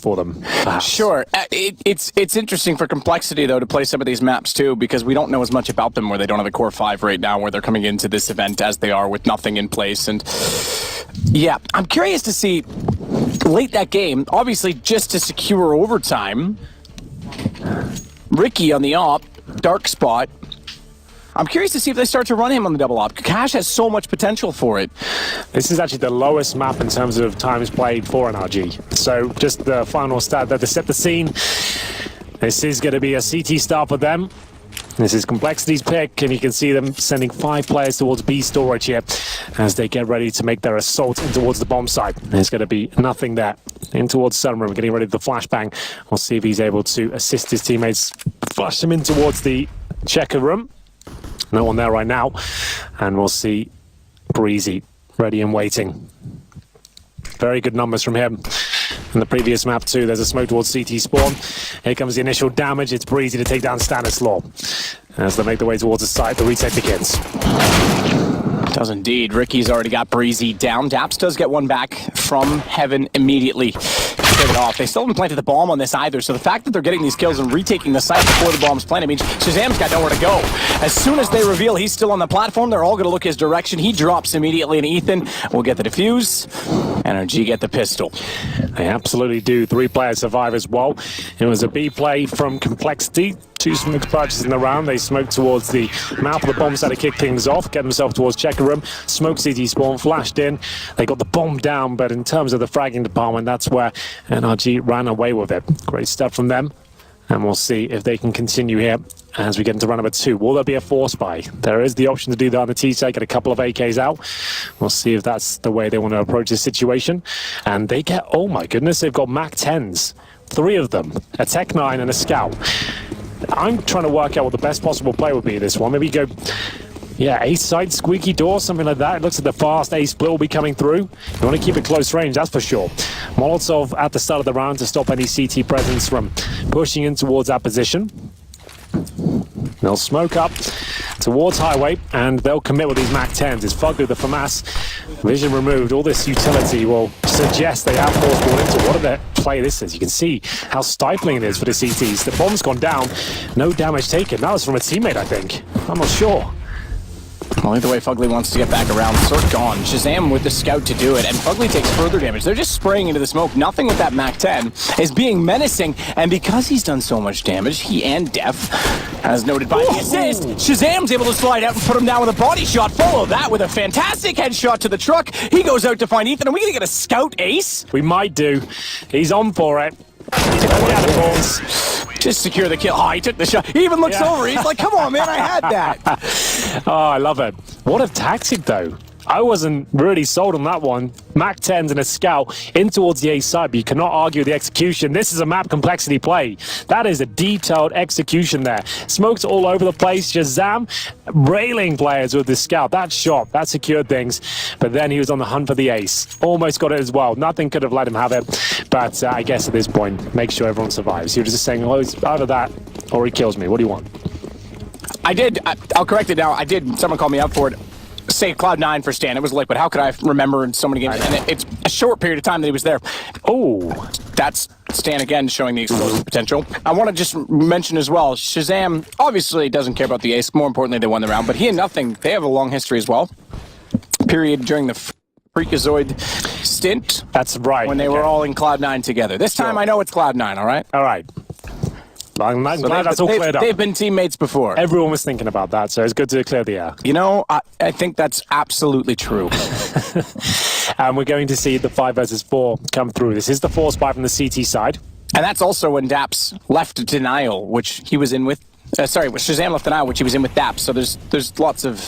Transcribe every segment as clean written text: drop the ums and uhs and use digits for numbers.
for them. Perhaps. Sure. It's interesting for compLexity, though, to play some of these maps, too, because we don't know as much about them where they don't have a core 5 right now, where they're coming into this event as they are with nothing in place. And yeah, I'm curious to see late that game, obviously just to secure overtime, Ricky on the op, dark spot. I'm curious to see if they start to run him on the double op. Cash has so much potential for it. This is actually the lowest map in terms of times played for NRG. So just the final stat there to set the scene. This is going to be a CT start for them. This is compLexity's pick, and you can see them sending 5 players towards B storage here as they get ready to make their assault in towards the bomb site. There's going to be nothing there. In towards Sunroom, getting ready for the flashbang. We'll see if he's able to assist his teammates, flush them in towards the checker room. No one there right now, and we'll see Breezy ready and waiting. Very good numbers from him. In the previous map too, there's a smoke towards CT spawn. Here comes the initial damage. It's Breezy to take down Stanislaw. As they make their way towards the site, the retake begins. Does indeed. Ricky's already got Breezy down. Daps does get one back from Heaven immediately. Take it off. They still haven't planted the bomb on this either, so the fact that they're getting these kills and retaking the site before the bomb's planted means Shazam's got nowhere to go. As soon as they reveal he's still on the platform, they're all going to look his direction. He drops immediately, and Ethan will get the defuse. NRG get the pistol. They absolutely do. 3 players survive as well. It was a B play from compLexity. 2 smokes purchased in the round. They smoked towards the mouth of the bomb site to kick things off, get themselves towards checker room. Smoke CT spawn, flashed in. They got the bomb down, but in terms of the fragging department, that's where NRG ran away with it. Great stuff from them. And we'll see if they can continue here as we get into round number 2. Will there be a force buy? There is the option to do that on the T side, get a couple of AKs out. We'll see if that's the way they want to approach this situation. And they get, oh my goodness, they've got Mac 10s. 3 of them, a Tech 9 and a Scout. I'm trying to work out what the best possible play would be this one. Maybe go, yeah, ace side, squeaky door, something like that. It looks like the fast ace split will be coming through. You want to keep it close range, that's for sure. Molotov at the start of the round to stop any CT presence from pushing in towards that position. They'll smoke up towards highway, and they'll commit with these Mac 10s. It's Fugly, the FAMAS. Vision removed. All this utility will suggest they have force ball into what a play this is. You can see how stifling it is for the CTs. The bomb's gone down. No damage taken. That was from a teammate, I think. I'm not sure. Well, either way, Fugly wants to get back around. Circ gone. Shazam with the Scout to do it, and Fugly takes further damage. They're just spraying into the smoke. Nothing with that Mac 10 is being menacing, and because he's done so much damage, he and Def, as noted by the assist, Shazam's able to slide out and put him down with a body shot. Follow that with a fantastic headshot to the truck. He goes out to find Ethan. Are we going to get a Scout ace? We might do. He's on for it. Just secure the kill. Oh, he took the shot. He even looks over. He's like, come on, man, I had that. Oh, I love it. What a tactic, though. I wasn't really sold on that one. Mac 10s and a Scout in towards the A side, but you cannot argue with the execution. This is a map compLexity play. That is a detailed execution there. Smokes all over the place. Shazam railing players with the Scout. That shot, that secured things. But then he was on the hunt for the ace. Almost got it as well. Nothing could have let him have it. But I guess at this point, make sure everyone survives. He was just saying, oh, it's either that or he kills me. What do you want? I did. I'll correct it now. I did. Someone called me up for it. Say Cloud9 for Stan. It was Liquid. How could I remember in so many games? And it's a short period of time that he was there. Oh, that's Stan again showing the explosive potential. I want to just mention as well, Shazam obviously doesn't care about the ace. More importantly, they won the round. But he and Nothing, they have a long history as well. Period during the Freakazoid stint. That's right. When they were all in Cloud9 together. This time I know it's Cloud9, all right? All right. I'm glad that's all cleared up. They've been teammates before. Everyone was thinking about that, so it's good to clear the air. You know, I think that's absolutely true. And we're going to see the 5 versus 4 come through. This is the force buy from the CT side. And that's also when Daps left Denial, which he was in with... Shazam left Denial, which he was in with Daps. So there's lots of...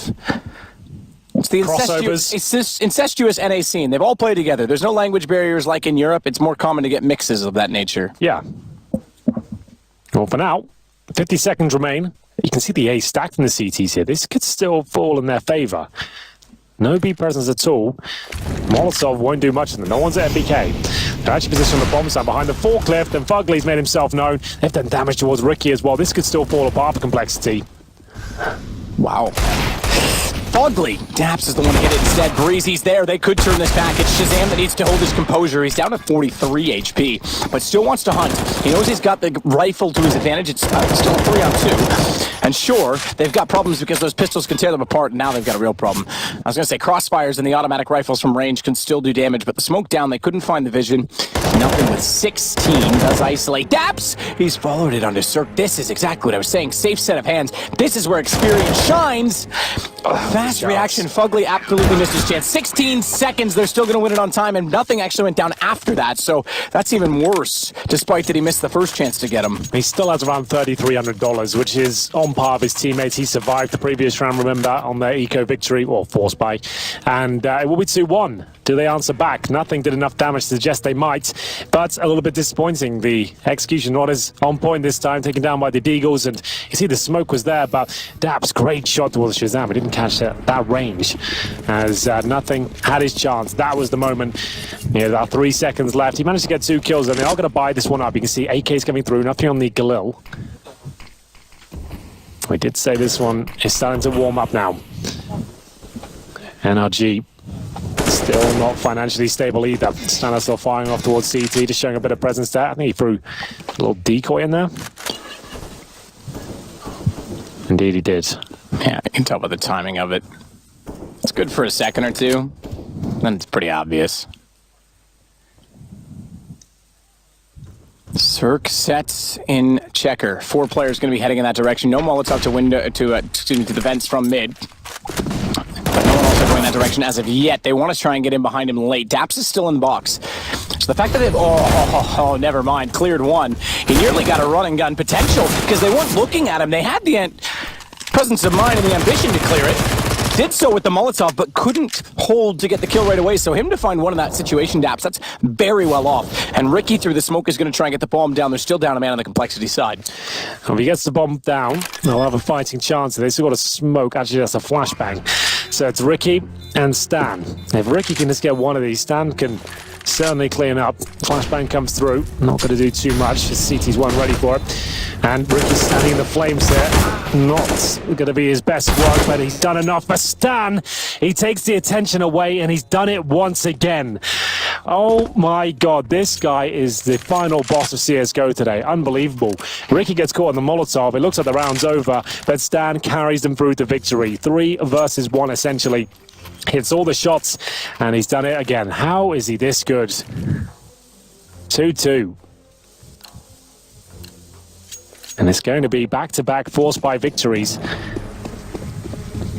It's the incestuous NA scene. They've all played together. There's no language barriers like in Europe. It's more common to get mixes of that nature. Yeah. Well, for now, 50 seconds remain. You can see the A stacked in the CTs here. This could still fall in their favor. No B presence at all. Molotov won't do much of them. No one's at MBK. They're actually positioned on the bomb side behind the forklift, and Fugly's made himself known. They've done damage towards Ricky as well. This could still fall apart for compLexity. Wow. Fugly. Daps is the one to hit it instead. Breezy's there. They could turn this back. It's Shazam that needs to hold his composure. He's down to 43 HP, but still wants to hunt. He knows he's got the rifle to his advantage. It's still 3-on-2. And sure, they've got problems because those pistols can tear them apart, and now they've got a real problem. I was going to say, crossfires and the automatic rifles from range can still do damage, but the smoke down, they couldn't find the vision. Nothing with 16 does isolate. Daps! He's followed it onto Cirque. This is exactly what I was saying. Safe set of hands. This is where experience shines. Fast reaction. Fugly absolutely missed his chance. 16 seconds. They're still going to win it on time, and nothing actually went down after that, so that's even worse, despite that he missed the first chance to get him. He still has around $3,300, which is on par with his teammates. He survived the previous round, remember, on their eco victory, or force buy, and it will be 2-1. Do they answer back? Nothing did enough damage to suggest they might, but a little bit disappointing. The execution not as on point this time, taken down by the Deagles, and you see the smoke was there, but Daps, great shot towards Shazam. He didn't catch that range, as nothing had his chance. That was the moment. About 3 seconds left. He managed to get 2 kills, and they are going to buy this one up. You can see AK's coming through, nothing on the Galil. We did say this one is starting to warm up now. NRG still not financially stable either. Stanner still firing off towards CT, just showing a bit of presence there. I think he threw a little decoy in there. Indeed he did. Yeah, you can tell by the timing of it. It's good for a second or two, then it's pretty obvious. Cirque sets in checker. 4 players going to be heading in that direction. No Molotov to the vents from mid. But no one else going in that direction as of yet. They want to try and get in behind him late. Daps is still in the box. So the fact that they've, never mind, cleared one. He nearly got a run and gun potential because they weren't looking at him. They had the presence of mind and the ambition to clear it. Did so with the Molotov, but couldn't hold to get the kill right away. So him to find one in that situation, Daps, that's very well off. And Ricky through the smoke is going to try and get the bomb down. They're still down a man on the complexity side. If he gets the bomb down, they'll have a fighting chance. They still got a smoke. Actually, that's a flashbang. So it's Ricky and Stan. If Ricky can just get one of these, Stan can certainly clean up. Flashbang comes through. Not going to do too much. His CT's one ready for it. And Ricky's standing in the flames there. Not going to be his best work, but he's done enough for Stan. He takes the attention away, and he's done it once again. Oh my God, this guy is the final boss of CSGO today. Unbelievable. Ricky gets caught in the Molotov. It looks like the round's over, but Stan carries them through to victory. 3 versus 1, essentially. Hits all the shots, and he's done it again. How is he this good? 2-2. And it's going to be back-to-back force buy victories.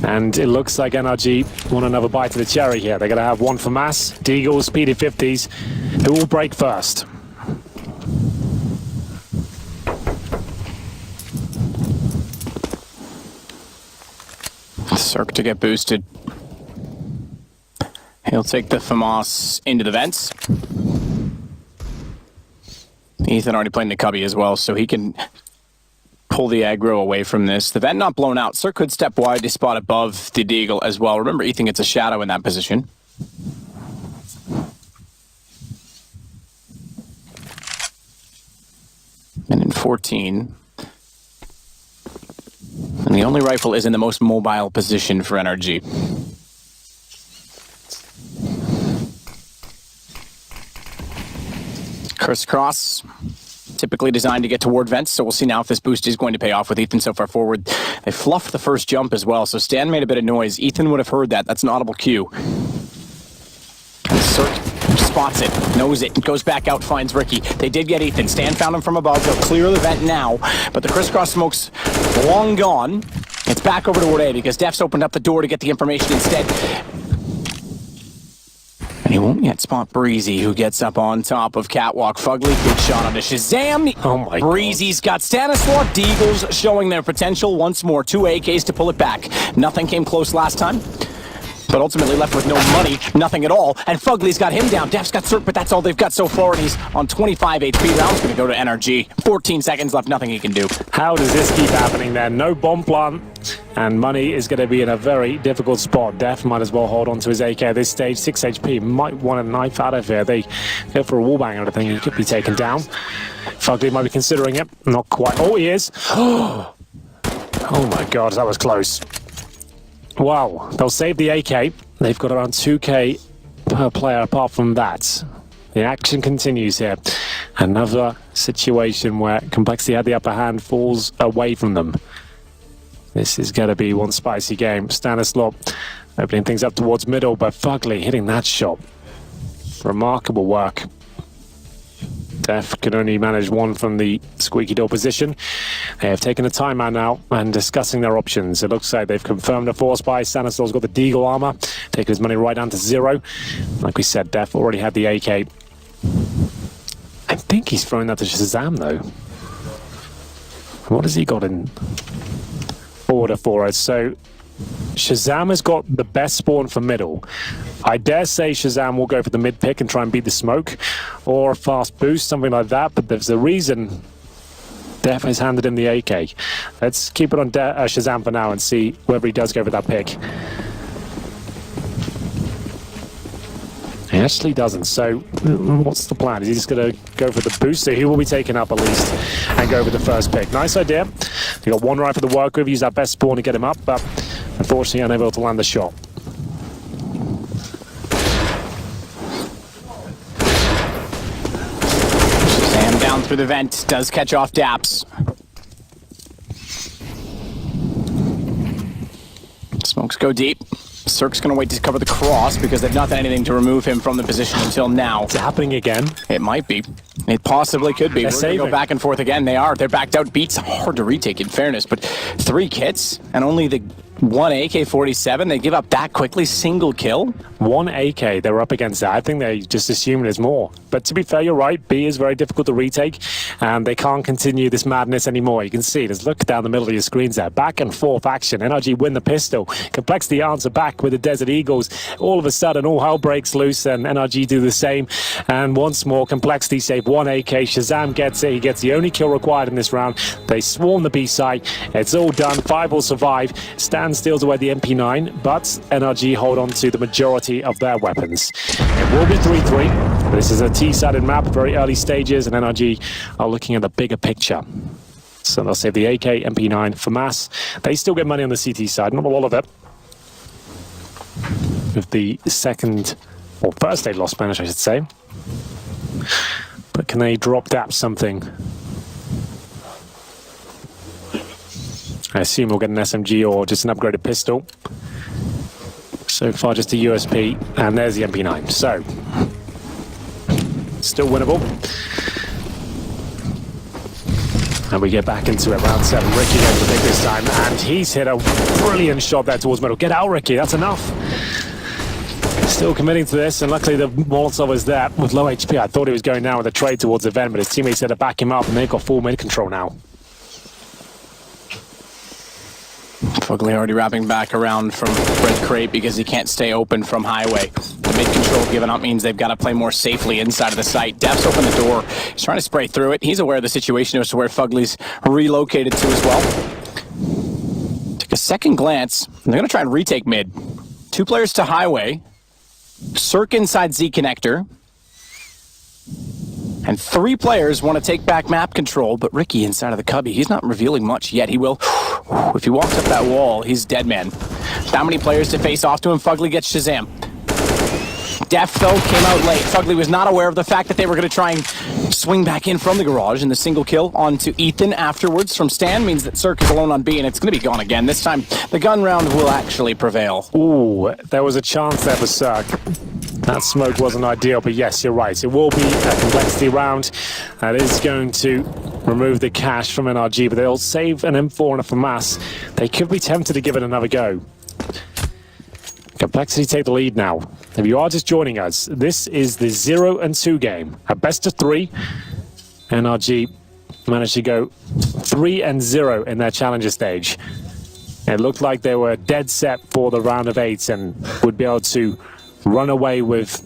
And it looks like NRG want another bite of the cherry here. They're going to have one for Mass, Deagles, PD50s, who will break first. Cirque to get boosted. He'll take the FAMAS into the vents. Ethan already playing the cubby as well, so he can pull the aggro away from this. The vent not blown out. Cirque could step wide to spot above the Deagle as well. Remember, Ethan gets a shadow in that position. And in 14. And the only rifle is in the most mobile position for NRG. Crisscross, typically designed to get toward vents, so we'll see now if this boost is going to pay off with Ethan so far forward. They fluffed the first jump as well, so Stan made a bit of noise. Ethan would have heard that. That's an audible cue. And Cirque spots it, knows it, goes back out, finds Ricky. They did get Ethan. Stan found him from above. They'll clear the vent now, but the crisscross smoke's long gone. It's back over to Ward A because Def's opened up the door to get the information instead. And he won't yet spot Breezy, who gets up on top of Catwalk. Fugly, good shot onto Shazam. Oh my Breezy's got Stanislaw. Deagles showing their potential once more. 2 AKs to pull it back. Nothing came close last time, but ultimately left with no money, nothing at all. And Fugly's got him down. Def's got Cirque, but that's all they've got so far, and he's on 25 HP. Round's going to go to NRG. 14 seconds left, nothing he can do. How does this keep happening then? No bomb plant, and money is going to be in a very difficult spot. Def might as well hold on to his AK at this stage. 6 HP, might want a knife out of here. They go for a wallbang and everything. He could be taken down. Fugly might be considering it. Not quite. Oh, he is. Oh my God, that was close. Well, they'll save the AK. They've got around 2k per player apart from that. The action continues here. Another situation where compLexity had the upper hand falls away from them. This is going to be one spicy game. Stanislaw opening things up towards middle, but Fugly hitting that shot. Remarkable work. Def can only manage one from the squeaky door position. They have taken a timeout now and discussing their options. It looks like they've confirmed a force buy. Stanislaw's got the Deagle armor, taking his money right down to 0. Like we said, Def already had the AK. I think he's throwing that to Shazam though. What has he got in order for us? So Shazam has got the best spawn for middle. I dare say Shazam will go for the mid pick and try and beat the smoke, or a fast boost, something like that, but there's a reason Def has handed him the AK. Let's keep it on Shazam for now and see whether he does go for that pick. He actually doesn't, so what's the plan? Is he just going to go for the boost? So he will be taken up at least and go for the first pick. Nice idea. You got one rifle to work with, use that best spawn to get him up, but unfortunately unable to land the shot. Shazam down through the vent, does catch off Daps. Smokes go deep. Cirque's going to wait to cover the cross because they've not done anything to remove him from the position until now. Is it happening again? It might be. It possibly could be. They're We're going to go back and forth again. They are. They're backed out. Beats hard to retake, in fairness, but 3 kits and only the 1 AK-47. They give up that quickly. Single kill. 1 AK. They're up against that. I think they just assume there's more. But to be fair, you're right. B is very difficult to retake, and they can't continue this madness anymore. You can see. Just look down the middle of your screens there. Back and forth action. NRG win the pistol. compLexity answer back with the Desert Eagles. All of a sudden, all hell breaks loose, and NRG do the same. And once more, compLexity save 1 AK. Shazam gets it. He gets the only kill required in this round. They swarm the B site. It's all done. 5 will survive. Stan steals away the MP9, but NRG hold on to the majority of their weapons. It will be 3-3. This is a T-sided map, very early stages, and NRG are looking at the bigger picture. So they'll save the AK, MP9 for mass. They still get money on the CT side, not a lot of it. With the second, or first aid loss Spanish, I should say. But can they drop DAP something? I assume we'll get an SMG or just an upgraded pistol. So far just a USP, and there's the MP9. So, still winnable. And we get back into it, round 7. Ricky goes to pick this time, and he's hit a brilliant shot there towards middle. Get out, Ricky, that's enough. Still committing to this, and luckily the Molotov is there with low HP. I thought he was going down with a trade towards the vent, but his teammates had to back him up, and they've got full mid control now. Fugly already wrapping back around from Red Crate because he can't stay open from Highway. The mid control given up means they've got to play more safely inside of the site. Def's open the door. He's trying to spray through it. He's aware of the situation as to where Fugly's relocated to as well. Took a second glance. They're going to try and retake mid. 2 players to Highway. Cirque inside Z connector. And 3 players want to take back map control, but Ricky inside of the cubby, he's not revealing much yet. He will. If he walks up that wall, he's dead man. How many players to face off to him? Fugly gets Shazam. Def, though, came out late. Fugly was not aware of the fact that they were going to try and swing back in from the garage, and the single kill onto Ethan afterwards from Stan means that Cirque is alone on B, and it's going to be gone again. This time, the gun round will actually prevail. Ooh, there was a chance there for Cirque. That smoke wasn't ideal, but yes, you're right. It will be a compLexity round. That is going to remove the cash from NRG, but they'll save an M4 and a FAMAS. They could be tempted to give it another go. compLexity take the lead now. If you are just joining us, this is the 0-2 game. A best of 3. NRG managed to go 3-0 in their challenger stage. It looked like they were dead set for the round of 8 and would be able to run away with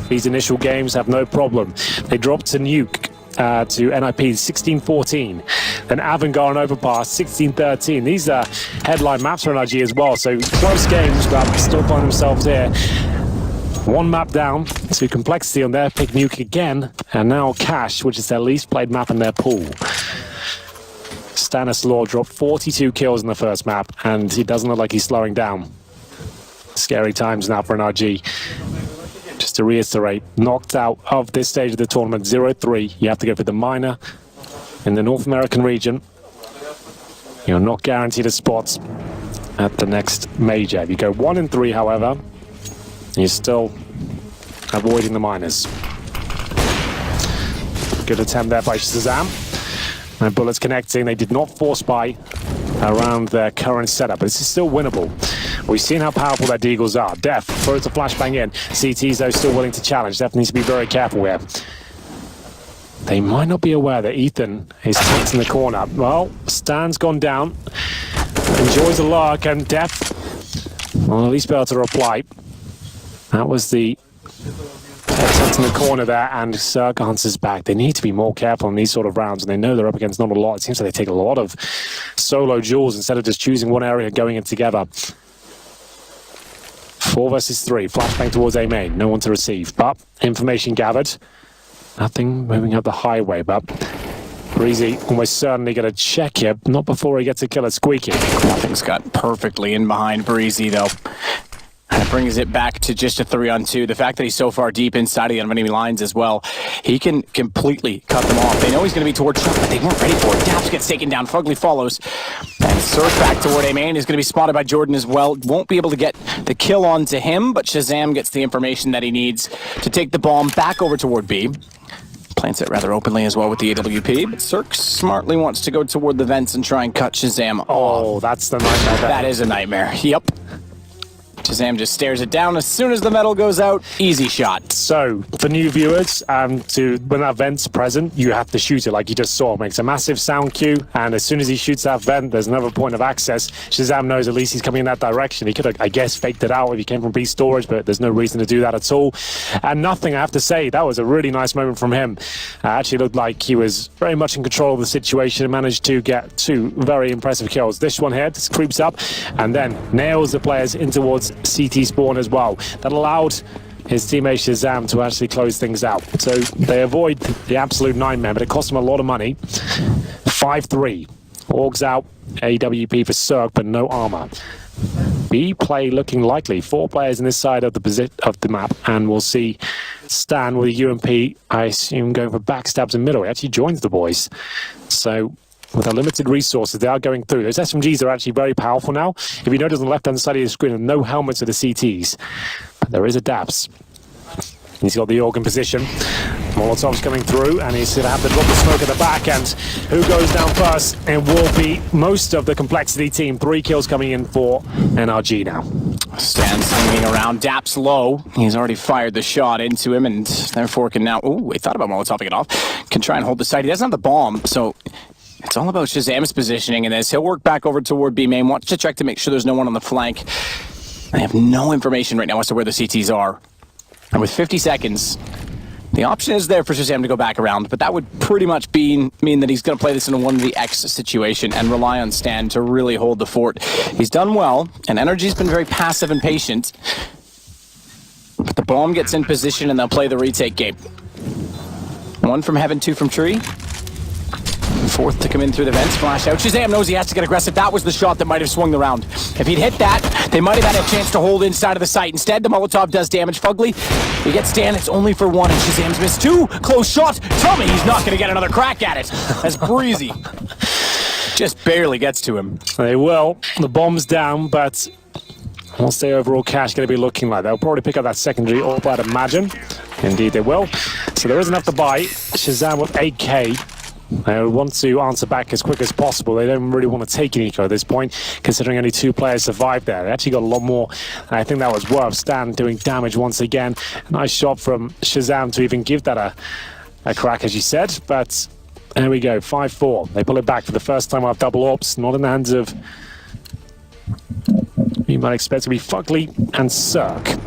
these initial games, have no problem. They dropped to Nuke to NIP 16-14. Then Avangard and Overpass 16-13. These are headline maps for NRG as well, so close games, but still find themselves here. 1 map down to compLexity on their pick Nuke again, and now Cash, which is their least played map in their pool. Stanislaw dropped 42 kills in the first map, and he doesn't look like he's slowing down. Scary times now for NRG. Just to reiterate, knocked out of this stage of the tournament, 0-3. You have to go for the minor in the North American region. You're not guaranteed a spot at the next major. If you go 1-3, however, you're still avoiding the minors. Good attempt there by Shazam. And bullets connecting. They did not force buy around their current setup, but this is still winnable. We've seen how powerful their deagles are. Def throws a flashbang in. CTs, though, still willing to challenge. Def needs to be very careful here. They might not be aware that Ethan is tucked in the corner. Well, Stan's gone down. Enjoys the lark, and Def will at least be able to reply. That was the tucked in the corner there, and Cirque answers back. They need to be more careful in these sort of rounds, and they know they're up against not a lot. It seems like they take a lot of solo duels instead of just choosing one area and going in together. 4 versus 3. Flashbang towards A main. No one to receive, but information gathered. Nothing moving up the highway, but Breezy almost certainly going to check here. Not before he gets a kill at Squeaky. Nothing's got perfectly in behind Breezy, though. And it brings it back to just a 3-on-2. The fact that he's so far deep inside of the enemy lines as well, he can completely cut them off. They know he's going to be towards Trump, but they weren't ready for it. Daps gets taken down. Fugly follows. And Surf back toward A main is going to be spotted by Jordan as well. Won't be able to get the kill onto him, but Shazam gets the information that he needs to take the bomb back over toward B. Plants it rather openly as well with the AWP, but Cirque smartly wants to go toward the vents and try and cut Shazam off. Oh, that's the nightmare. That is a nightmare. Yep. Shazam just stares it down as soon as the metal goes out. Easy shot. So, for new viewers, when that vent's present, you have to shoot it like you just saw. It makes a massive sound cue, and as soon as he shoots that vent, there's another point of access. Shazam knows at least he's coming in that direction. He could have, I guess, faked it out if he came from B storage, but there's no reason to do that at all. And nothing, I have to say, that was a really nice moment from him. Actually looked like he was very much in control of the situation and managed to get 2 very impressive kills. This one here just creeps up and then nails the players in towards CT spawn as well. That allowed his teammate Shazam to actually close things out. So they avoid the absolute nightmare, but it cost them a lot of money. 5-3. Orgs out, AWP for Cirque, but no armor. B play looking likely. 4 players in this side of the map, and we'll see Stan with a UMP, I assume, going for backstabs in middle. He actually joins the boys. So with our limited resources, they are going through. Those SMGs are actually very powerful now. If you notice on the left-hand side of the screen, there are no helmets for the CTs. But there is a Daps. He's got the organ position. Molotov's coming through, and he's going to have to drop the smoke at the back. And who goes down first? It will be most of the complexity team. 3 kills coming in for NRG now. Stan's swinging around. Daps low. He's already fired the shot into him, and therefore can now... Ooh, he thought about Molotoving it off. Can try and hold the site. He doesn't have the bomb, so... It's all about Shazam's positioning in this. He'll work back over toward B main. Wants to check to make sure there's no one on the flank. I have no information right now as to where the CTs are. And with 50 seconds, the option is there for Shazam to go back around, but that would pretty much mean that he's going to play this in a 1v X situation and rely on Stan to really hold the fort. He's done well, and NRG's been very passive and patient. But the bomb gets in position, and they'll play the retake game. 1 from Heaven, 2 from Tree. 4th to come in through the vents, flash out. Shazam knows he has to get aggressive. That was the shot that might have swung the round. If he'd hit that, they might have had a chance to hold inside of the site. Instead, the Molotov does damage. Fugly, he gets Stan. It's only for 1, and Shazam's missed 2. Close shot. Tell me he's not going to get another crack at it. As Breezy just barely gets to him. They will. The bomb's down, but what's the overall cash going to be looking like? They'll probably pick up that secondary AWP, I'd imagine. Indeed, they will. So there is enough to buy. Shazam with 8K. They want to answer back as quick as possible. They don't really want to take an eco at this point, considering only 2 players survived there. They actually got a lot more, and I think that was worth. Stan doing damage once again. Nice shot from Shazam to even give that a crack, as you said. But there we go, 5-4. They pull it back for the first time out of double ops. Not in the hands of, you might expect to be Fugly and Cirque.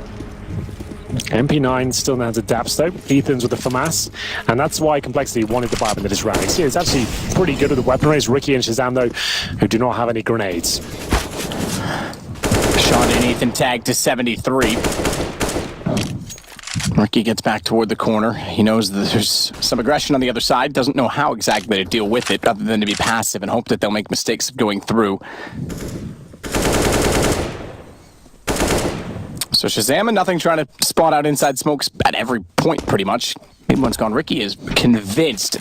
MP9 still in the hands of Daps though. Ethan's with the FAMAS, and that's why complexity wanted to buy up into this round. See, it's actually pretty good with the weaponry. It's Ricky and Shazam though, who do not have any grenades. Shot in Ethan tagged to 73. Ricky gets back toward the corner. He knows that there's some aggression on the other side. Doesn't know how exactly to deal with it, other than to be passive and hope that they'll make mistakes going through. So Shazam and Nothing trying to spot out inside smokes at every point, pretty much. Mid one's gone. Ricky is convinced,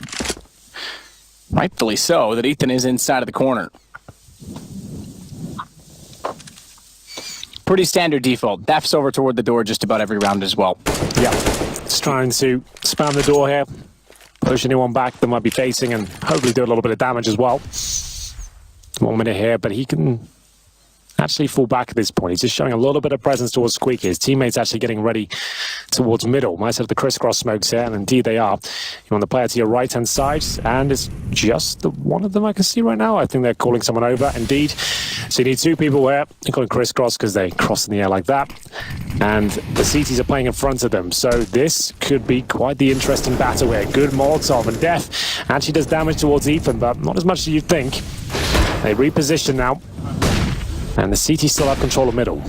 rightfully so, that Ethan is inside of the corner. Pretty standard default. Def's over toward the door just about every round as well. Yeah, it's trying to spam the door here, push anyone back that might be facing, and hopefully do a little bit of damage as well. 1 minute here, but he can actually fall back at this point. He's just showing a little bit of presence towards Squeaky. His teammates actually getting ready towards middle. Might have the crisscross smokes here, and indeed they are. You want the player to your right-hand side, and it's just the one of them I can see right now. I think they're calling someone over, indeed. So you need two people here. They're calling crisscross because they cross in the air like that. And the CTs are playing in front of them. So this could be quite the interesting battle here. Good Molotov, and Def actually does damage towards Ethan, but not as much as you'd think. They reposition now. And the CT still have control of middle.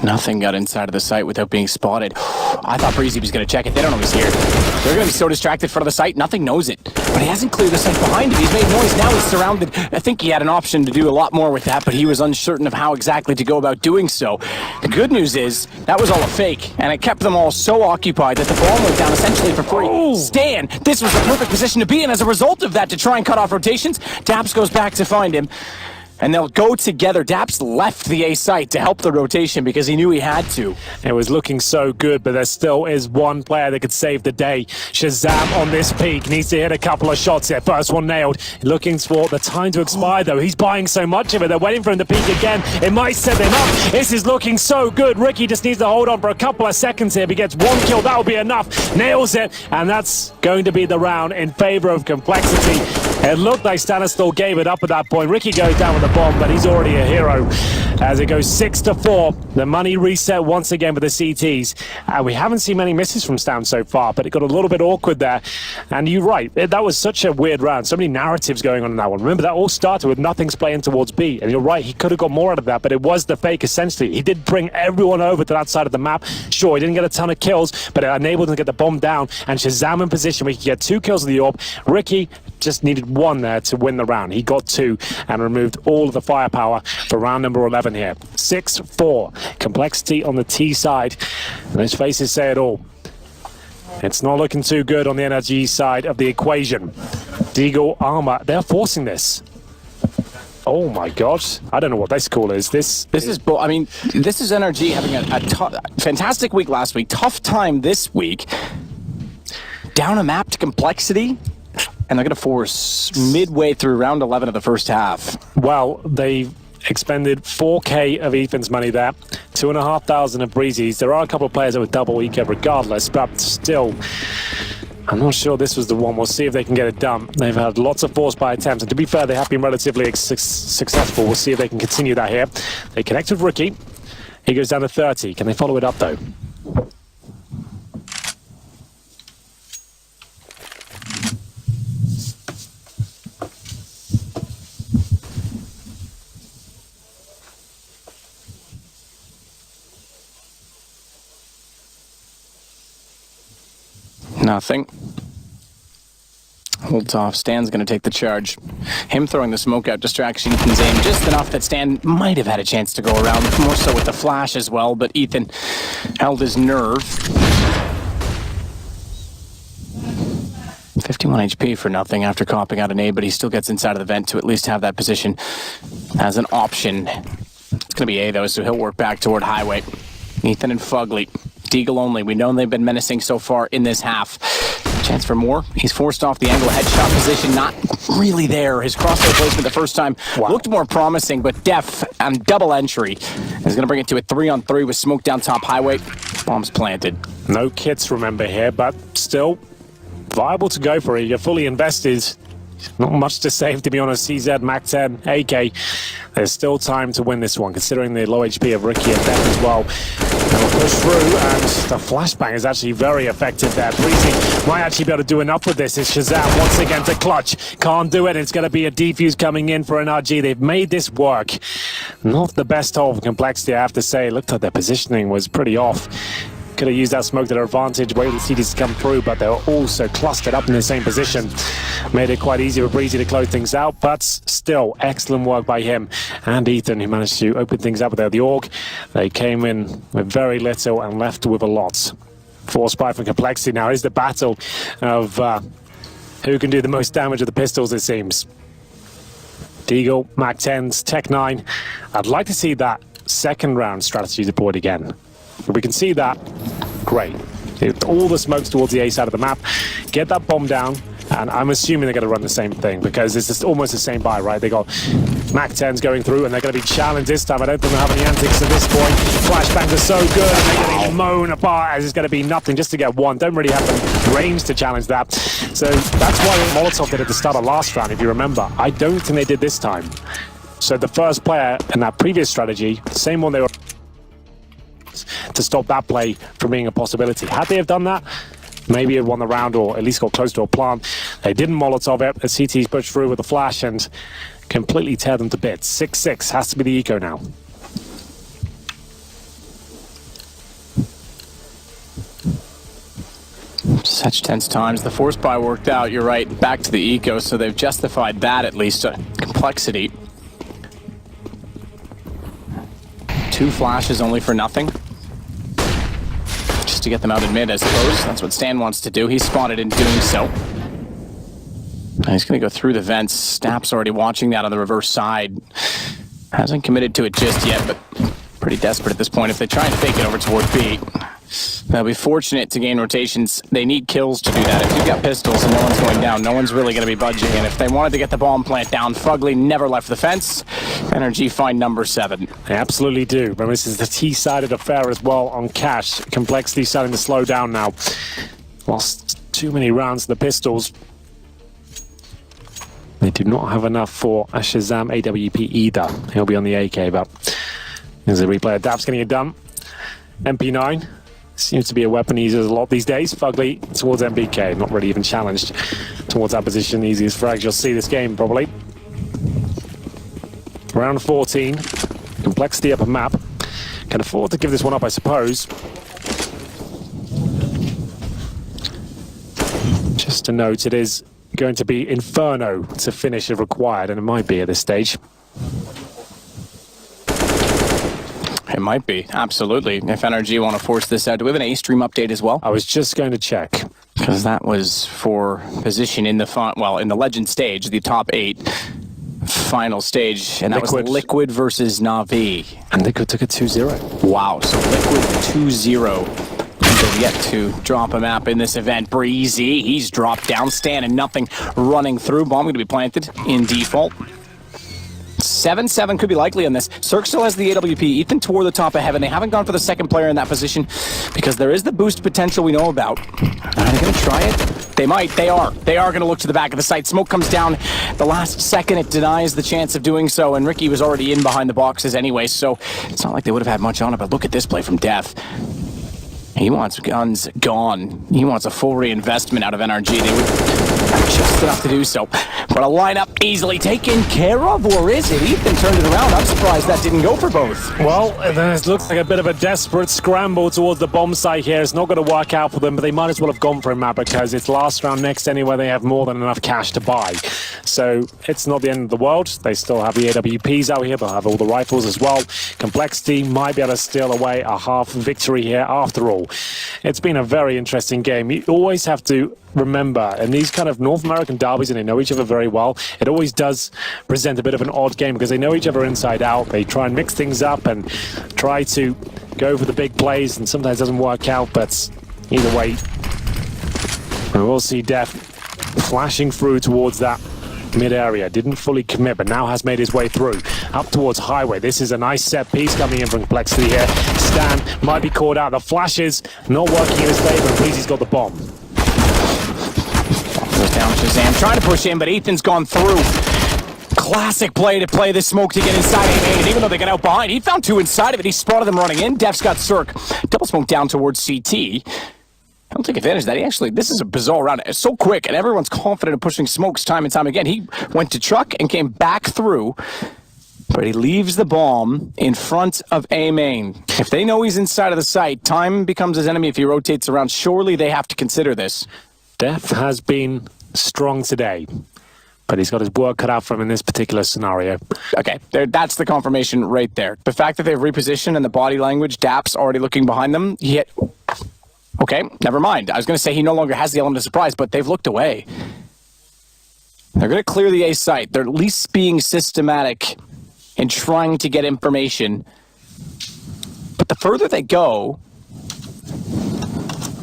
Nothing got inside of the site without being spotted. I thought Breezy was going to check it. They don't know he's here. They're going to be so distracted in front of the site. Nothing knows it. But he hasn't cleared the site behind him. He's made noise. Now he's surrounded. I think he had an option to do a lot more with that, but he was uncertain of how exactly to go about doing so. The good news is that was all a fake, and it kept them all so occupied that the bomb went down essentially for free. Oh. Stan, this was the perfect position to be in as a result of that to try and cut off rotations. Daps goes back to find him. And they'll go together. Daps left the A site to help the rotation because he knew he had to. It was looking so good, but there still is one player that could save the day. Shazam on this peak needs to hit a couple of shots here. First one nailed. Looking for the time to expire, though. He's buying so much of it. They're waiting for him to peak again. It might set them up. This is looking so good. Ricky just needs to hold on for a couple of seconds here. If he gets one kill, that'll be enough. Nails it, and that's going to be the round in favor of complexity. It looked like Stanislau gave it up at that point. Ricky goes down with the bomb, but he's already a hero. As it goes 6-4, the money reset once again with the CTs. We haven't seen many misses from Stan so far, but it got a little bit awkward there. And you're right, that was such a weird round. So many narratives going on in that one. Remember, that all started with Nothing's playing towards B. And you're right, he could have got more out of that, but it was the fake essentially. He did bring everyone over to that side of the map. Sure, he didn't get a ton of kills, but it enabled him to get the bomb down. And Shazam in position where he could get 2 kills with the orb. Ricky just needed 1 there to win the round. He got 2 and removed all of the firepower for round number 11 here. 6-4. Complexity on the T side. And those faces say it all. It's not looking too good on the NRG side of the equation. Deagle Armor, they're forcing this. Oh my God. I don't know what this call is. This is NRG having a fantastic week last week. Tough time this week. Down a map to Complexity. And they're going to force midway through round 11 of the first half. Well, they've expended 4K of Ethan's money there, 2,500 of Breezy's. There are a couple of players that would double EK regardless, but still, I'm not sure this was the one. We'll see if they can get it done. They've had lots of force by attempts, and to be fair, they have been relatively successful. We'll see if they can continue that here. They connect with Ricky. He goes down to 30. Can they follow it up, though? Nothing. Holds off. Stan's going to take the charge. Him throwing the smoke out distraction Ethan's aim just enough that Stan might have had a chance to go around, more so with the flash as well, but Ethan held his nerve. 51 HP for Nothing after copping out an A, but he still gets inside of the vent to at least have that position as an option. It's going to be A, though, so he'll work back toward Highway. Ethan and Fugly. Deagle only. We know they've been menacing so far in this half. Chance for more. He's forced off the angle headshot position. Not really there. His crossbow placement the first time looked more promising, but Def and double entry is going to bring it to a 3-on-3 with smoke down top Highway. Bombs planted. No kits, remember, here, but still viable to go for it. You're fully invested. Not much to save, to be honest. CZ, MAC-10, AK. There's still time to win this one, considering the low HP of Ricky and Def as well. They'll push through, and the flashbang is actually very effective there. Breezy might actually be able to do enough with this. It's Shazam once again to clutch. Can't do it. It's going to be a defuse coming in for NRG. They've made this work. Not the best of complexity, I have to say. It looked like their positioning was pretty off. could have used that smoke to their advantage, waited for the CTs to come through, but they were also clustered up in the same position. Made it quite easy for Breezy to close things out, but still, excellent work by him and Ethan, who managed to open things up with the AUG. They came in with very little and left with a lot. Forced by from compLexity now is the battle of who can do the most damage with the pistols, it seems. Deagle, Mac 10s, Tech 9. I'd like to see that second round strategy deployed again. If we can see that, great. All the smokes towards the A side of the map. Get that bomb down, and I'm assuming they're going to run the same thing because it's just almost the same buy, right? They got Mac 10s going through, and they're going to be challenged this time. I don't think they'll have any antics at this point. Flashbangs are so good, and they're going to moan apart as it's going to be nothing just to get one. Don't really have the range to challenge that. So that's why Molotov did at the start of last round, if you remember. I don't think they did this time. So the first player in that previous strategy, the same one they were to stop that play from being a possibility. Had they have done that, maybe had won the round or at least got close to a plant. They didn't Molotov it. The CTs pushed through with a flash and completely tear them to bits. 6-6 has to be the eco now. Such tense times. The force buy worked out, you're right, back to the eco, so they've justified that at least. compLexity. 2 flashes only for nothing. Just to get them out in mid, I suppose. That's what Stan wants to do. He's spotted in doing so. He's going to go through the vents. Snap's already watching that on the reverse side. Hasn't committed to it just yet, but pretty desperate at this point. If they try and fake it over toward B, they'll be fortunate to gain rotations. They need kills to do that. If you've got pistols and no one's going down, no one's really going to be budging. And if they wanted to get the bomb plant down, Fugly never left the fence. NRG find number 7. They absolutely do. Remember, this is the T-sided affair as well on cash. compLexity starting to slow down now. Lost too many rounds to the pistols. They do not have enough for a Shazam AWP either. He'll be on the AK, but there's a replay. Dap's getting it done. MP9 seems to be a weapon he uses a lot these days. Fugly towards MBK, not really even challenged towards that position. Easiest frags you'll see this game, probably. Round 14. compLexity up a map. Can afford to give this one up, I suppose. Just a note, it is going to be Inferno to finish if required, and it might be at this stage. It might be, absolutely. If NRG want to force this out. Do we have an A-stream update as well? I was just going to check. Because that was for position in the in the Legend stage, the top 8 final stage, and that was Liquid versus Na'Vi. And Liquid took a 2-0. Wow, so Liquid 2-0. They've yet to drop a map in this event. Breezy, he's dropped down. Stan and nothing running through. Bomb going to be planted in default. 7-7 could be likely on this. Cirque still has the AWP. Ethan toward the top of heaven. They haven't gone for the second player in that position because there is the boost potential we know about. Are they going to try it? They might. They are. They are going to look to the back of the site. Smoke comes down the last second. It denies the chance of doing so, and Ricky was already in behind the boxes anyway, so it's not like they would have had much on it, but look at this play from Death. He wants guns gone. He wants a full reinvestment out of NRG. They would have just enough to do so. But a lineup easily taken care of, or is it? Ethan turned it around. I'm surprised that didn't go for both. Well, then it looks like a bit of a desperate scramble towards the bomb site here. It's not going to work out for them, but they might as well have gone for him now because it's last round next anyway. They have more than enough cash to buy. So it's not the end of the world. They still have the AWPs out here. They'll have all the rifles as well. compLexity might be able to steal away a half victory here after all. It's been a very interesting game. You always have to remember, in these kind of North American derbies, and they know each other very well, it always does present a bit of an odd game because they know each other inside out. They try and mix things up and try to go for the big plays, and sometimes it doesn't work out, but either way, we will see Def flashing through towards that mid area. Didn't fully commit, but now has made his way through up towards highway. This is a nice set piece coming in from compLexity here. Stan might be caught out. The flashes not working in his favor. Please, he's got the bomb. Goes down Shazam, trying to push in, but Ethan's gone through. Classic play to play this smoke to get inside A, and even though they got out behind, he found 2 inside of it. He spotted them running in. Def's got Cirque. Double smoke down towards CT. He'll take advantage of that. He actually, this is a bizarre round. It's so quick, and everyone's confident in pushing smokes time and time again. He went to truck and came back through. But he leaves the bomb in front of A main. If they know he's inside of the site, time becomes his enemy if he rotates around. Surely they have to consider this. Def has been strong today, but he's got his work cut out for him in this particular scenario. Okay, that's the confirmation right there. The fact that they've repositioned and the body language, Dap's already looking behind them. Okay, never mind. I was going to say he no longer has the element of surprise, but they've looked away. They're going to clear the A site. They're at least being systematic in trying to get information. But the further they go,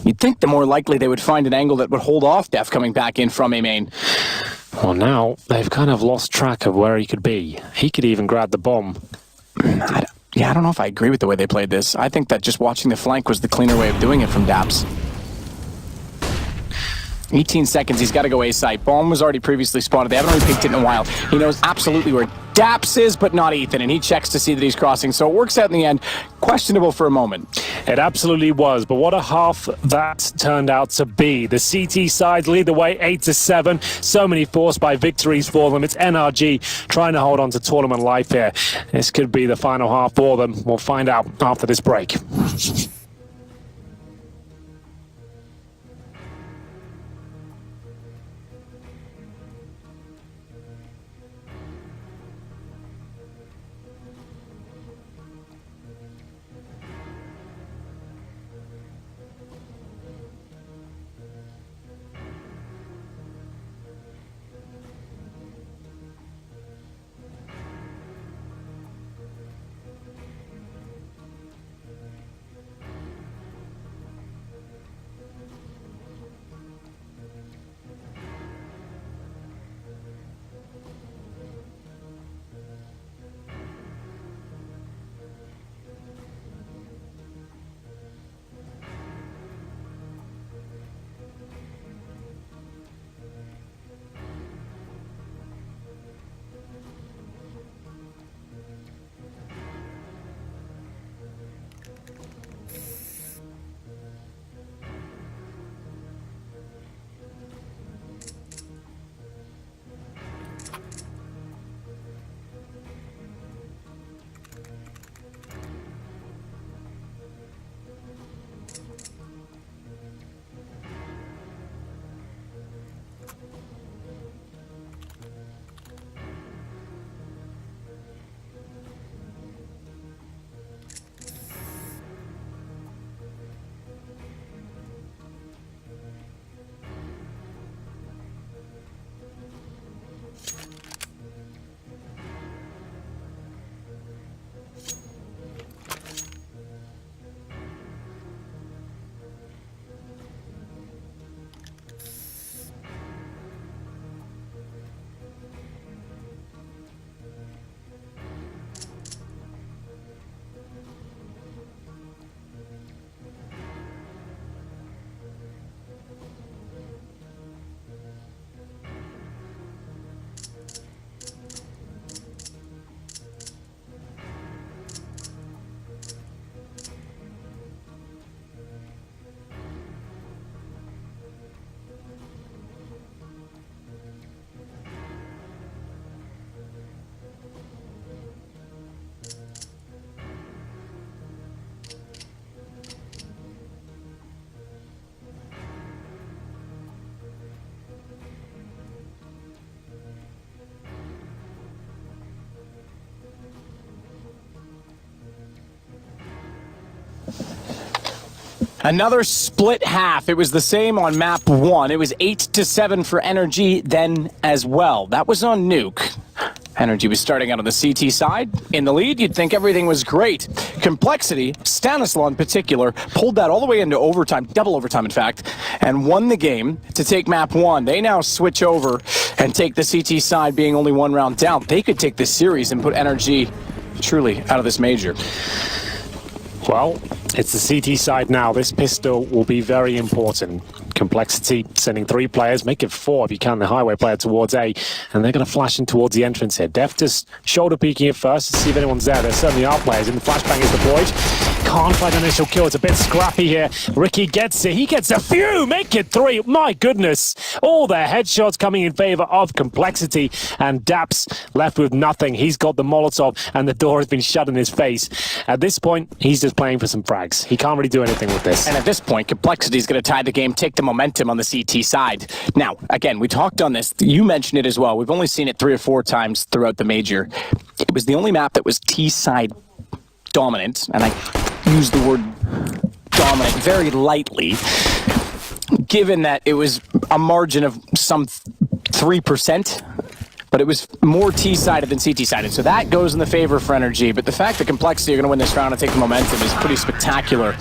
you'd think the more likely they would find an angle that would hold off Def coming back in from A main. Well, now they've kind of lost track of where he could be. He could even grab the bomb. I don't know if I agree with the way they played this. I think that just watching the flank was the cleaner way of doing it from Daps. 18 seconds, he's got to go A site. Bomb was already previously spotted. They haven't really picked it in a while. He knows absolutely where Daps is, but not Ethan, and he checks to see that he's crossing. So it works out in the end. Questionable for a moment. It absolutely was, but what a half that turned out to be. The CT side lead the way 8-7. So many forced by victories for them. It's NRG trying to hold on to tournament life here. This could be the final half for them. We'll find out after this break. Another split half. It was the same on map 1. It was 8-7 for NRG then as well. That was on Nuke. NRG was starting out on the CT side. In the lead, you'd think everything was great. compLexity, Stanislaw in particular, pulled that all the way into overtime, double overtime in fact, and won the game to take map 1. They now switch over and take the CT side being only one round down. They could take this series and put NRG truly out of this major. Well, it's the CT side now. This pistol will be very important. compLexity sending 3 players, make it 4 if you can, the highway player towards A, and they're going to flash in towards the entrance here. Def just shoulder peeking it first to see if anyone's there. There certainly are players, and the flashbang is deployed. Can't find an initial kill. It's a bit scrappy here. Ricky gets it. He gets a few. Make it 3. My goodness. All their headshots coming in favor of compLexity, and Daps left with nothing. He's got the Molotov, and the door has been shut in his face. At this point, he's just playing for some frags. He can't really do anything with this. And at this point, compLexity is going to tie the game, take the momentum on the CT side. Now, again, we talked on this. You mentioned it as well. We've only seen it 3 or 4 times throughout the major. It was the only map that was T-side dominant, and I use the word dominant very lightly, given that it was a margin of some 3%. But it was more T-sided than CT-sided. So that goes in the favor for NRG. But the fact that compLexity are going to win this round and take the momentum is pretty spectacular.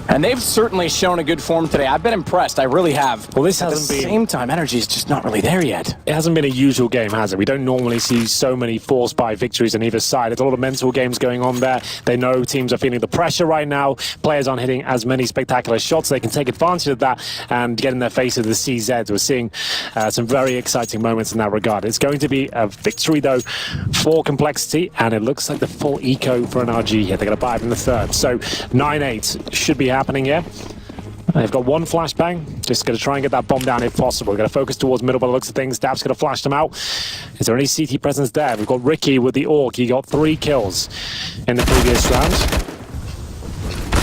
And they've certainly shown a good form today. I've been impressed. I really have. Well, this hasn't been... At the same time, NRG is just not really there yet. It hasn't been a usual game, has it? We don't normally see so many forced by victories on either side. There's a lot of mental games going on there. They know teams are feeling the pressure right now. Players aren't hitting as many spectacular shots. They can take advantage of that and get in their face of the CZs. We're seeing some very exciting moments in that regard. It's going to be a victory, though, for compLexity, and it looks like the full eco for NRG here. They're going to buy it in the third. So 9-8 should be happening here. They've got 1 flashbang. Just going to try and get that bomb down if possible. They're going to focus towards middle by the looks of things. Dap's going to flash them out. Is there any CT presence there? We've got Ricky with the AWP. He got 3 kills in the previous round.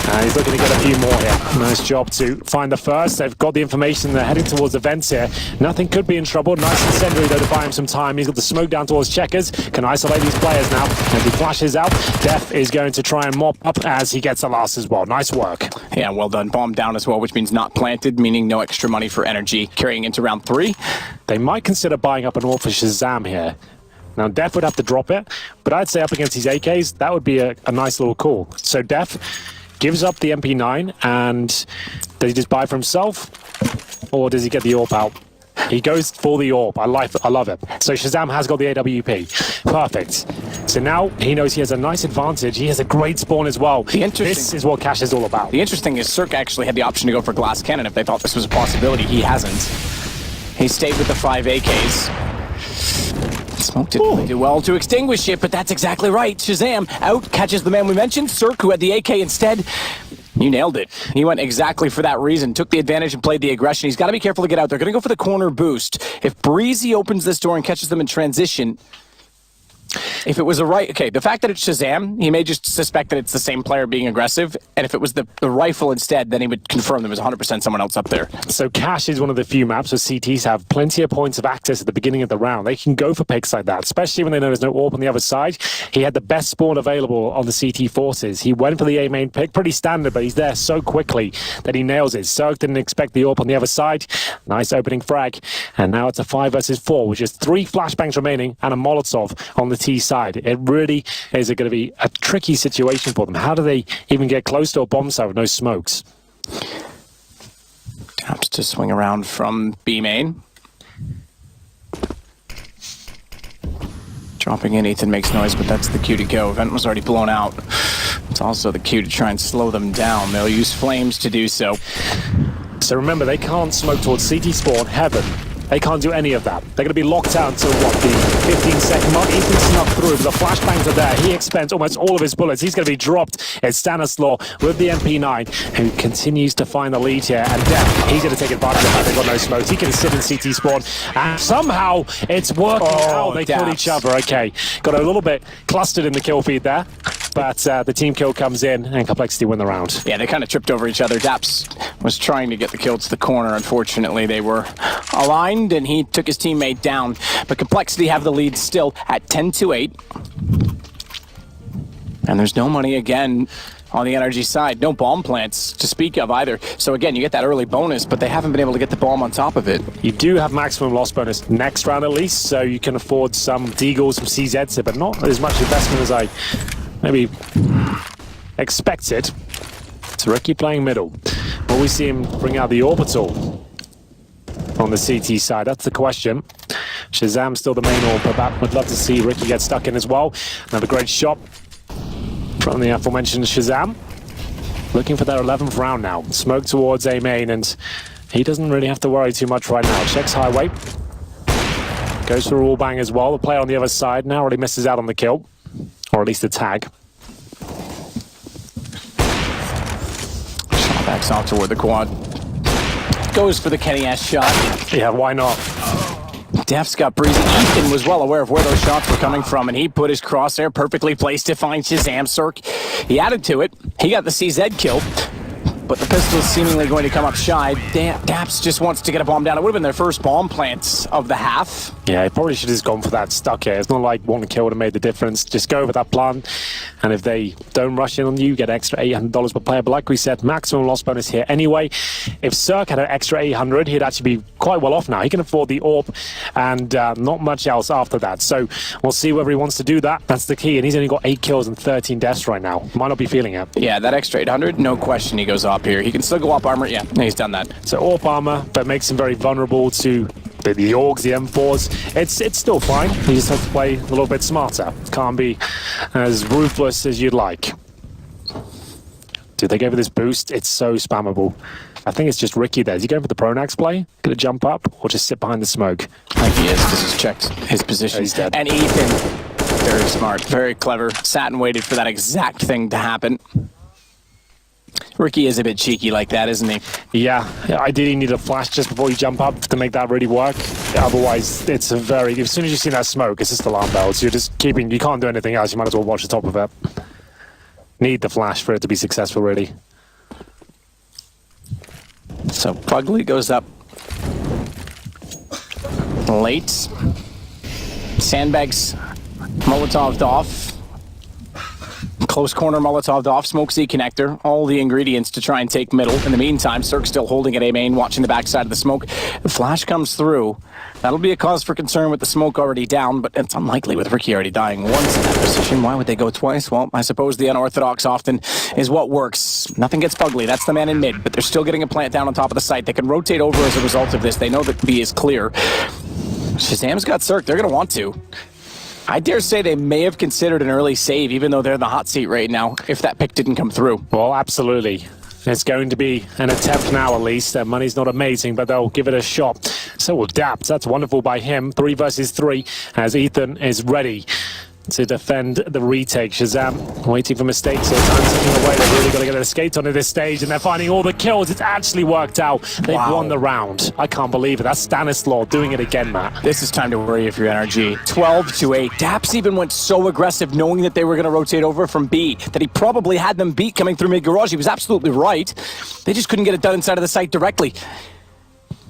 And he's looking to get a few more here. Nice job to find the first. They've got the information. They're heading towards the vents here. Nothing could be in trouble. Nice incendiary, though, to buy him some time. He's got the smoke down towards Checkers. Can isolate these players now. As he flashes out, Def is going to try and mop up as he gets the last as well. Nice work. Yeah, well done. Bomb down as well, which means not planted, meaning no extra money for NRG. Carrying into round 3. They might consider buying up an AWP for Shazam here. Now, Def would have to drop it, but I'd say up against these AKs, that would be a nice little call. So Def gives up the MP9, and does he just buy for himself, or does he get the AWP out? He goes for the AWP. I love it. So Shazam has got the AWP. Perfect. So now he knows he has a nice advantage. He has a great spawn as well. This is what Cash is all about. The interesting is Cirque actually had the option to go for Glass Cannon if they thought this was a possibility. He hasn't. He stayed with the 5 AKs. Smoke didn't really do well to extinguish it, but that's exactly right. Shazam out, catches the man we mentioned, Cirque, who had the AK instead. You nailed it. He went exactly for that reason, took the advantage and played the aggression. He's got to be careful to get out. They're going to go for the corner boost. If Breezy opens this door and catches them in transition, if it was the fact that it's Shazam, he may just suspect that it's the same player being aggressive, and if it was the rifle instead, then he would confirm there was 100% someone else up there. So Cash is one of the few maps where CTs have plenty of points of access at the beginning of the round. They can go for picks like that, especially when they know there's no AWP on the other side. He had the best spawn available on the CT forces. He went for the A main pick, pretty standard, but he's there so quickly that he nails it. Cirque didn't expect the AWP on the other side. Nice opening frag, and now it's a 5 versus 4, with just 3 flashbangs remaining and a Molotov on the T side. It really is going to be a tricky situation for them. How do they even get close to a bomb site with no smokes? Taps to swing around from B main. Dropping in, Ethan makes noise, but that's the cue to go. Vent was already blown out. It's also the cue to try and slow them down. They'll use flames to do so. So remember, they can't smoke towards CT spawn, heaven. They can't do any of that. They're going to be locked out until, what, the 15-second mark? Ethan snuck through, but the flashbangs are there. He expends almost all of his bullets. He's going to be dropped. It's Stanislaw with the MP9, who continues to find the lead here. And Def, he's going to take advantage of that. They've got no smokes. He can sit in CT spawn, and somehow it's working out. They killed each other. Okay, got a little bit clustered in the kill feed there. But the team kill comes in, and compLexity win the round. Yeah, they kind of tripped over each other. Daps was trying to get the kill to the corner. Unfortunately, they were aligned, and he took his teammate down. But compLexity have the lead still at 10-8. And there's no money again on the NRG side. No bomb plants to speak of either. So again, you get that early bonus, but they haven't been able to get the bomb on top of it. You do have maximum loss bonus next round at least, so you can afford some Deagles, some CZs, but not as much investment as I maybe expected. It's Ricky playing middle. Will we see him bring out the orbital on the CT side? That's the question. Shazam's still the main AWP, but would love to see Ricky get stuck in as well. Another great shot from the aforementioned Shazam. Looking for their 11th round now. Smoke towards A main, and he doesn't really have to worry too much right now. Checks highway. Goes for a wall bang as well. The player on the other side now already misses out on the kill. Or at least the tag. Shot backs off toward the quad. Goes for the Kenny S shot. Yeah, why not? Def's got breezy. Ethan was well aware of where those shots were coming from, and he put his crosshair perfectly placed to find Shazam Cirque. He added to it. He got the CZ kill, but the pistol's seemingly going to come up shy. Daps just wants to get a bomb down. It would have been their first bomb plant of the half. Yeah, he probably should have just gone for that stuck here. It's not like one kill would have made the difference. Just go over that plant, and if they don't rush in on you, get extra $800 per player. But like we said, maximum loss bonus here anyway. If Cirque had an extra 800, he'd actually be quite well off now. He can afford the AWP and not much else after that. So we'll see whether he wants to do that. That's the key, and he's only got 8 kills and 13 deaths right now. Might not be feeling it. Yeah, that extra 800, no question he goes up here. He can still go up armor. Yeah, he's done that. So AWP armor, but makes him very vulnerable to the AUGs, the M4s. It's still fine. You just have to play a little bit smarter. Can't be as ruthless as you'd like. Dude, they gave it this boost. It's so spammable. I think it's just Ricky there. Is he going for the Pronax play? Gonna jump up or just sit behind the smoke? I think he is, because he's checked his position. He's dead. And Ethan, very smart, very clever, sat and waited for that exact thing to happen. Ricky is a bit cheeky like that, isn't he? Yeah, ideally need a flash just before you jump up to make that really work. Otherwise, it's a very... As soon as you see that smoke, it's just alarm bells. You're just keeping... You can't do anything else. You might as well watch the top of it. Need the flash for it to be successful, really. So Fugly goes up late. Sandbags Molotov'd off. Close corner Molotov'd off. Smoke Z connector. All the ingredients to try and take middle. In the meantime, Cirque still holding at A main, watching the backside of the smoke. The flash comes through. That'll be a cause for concern with the smoke already down, but it's unlikely with Ricky already dying once in that position. Why would they go twice? Well, I suppose the unorthodox often is what works. Nothing gets Fugly. That's the man in mid, but they're still getting a plant down on top of the site. They can rotate over as a result of this. They know that B is clear. Shazam's got Cirque. They're going to want to. I dare say they may have considered an early save, even though they're in the hot seat right now, if that pick didn't come through. Well, absolutely. It's going to be an attempt now, at least. Their money's not amazing, but they'll give it a shot. So will Daps. That's wonderful by him. 3 versus 3, as Ethan is ready to defend the retake. Shazam waiting for mistakes or time ticking away. They've really got to get a skate onto this stage, and they're finding all the kills. It's actually worked out. They've won the round. I can't believe it. That's Stanislaw doing it again, Matt. This is time to worry if you're NRG. 12-8. Daps even went so aggressive knowing that they were going to rotate over from B that he probably had them beat coming through mid-garage. He was absolutely right. They just couldn't get it done inside of the site directly.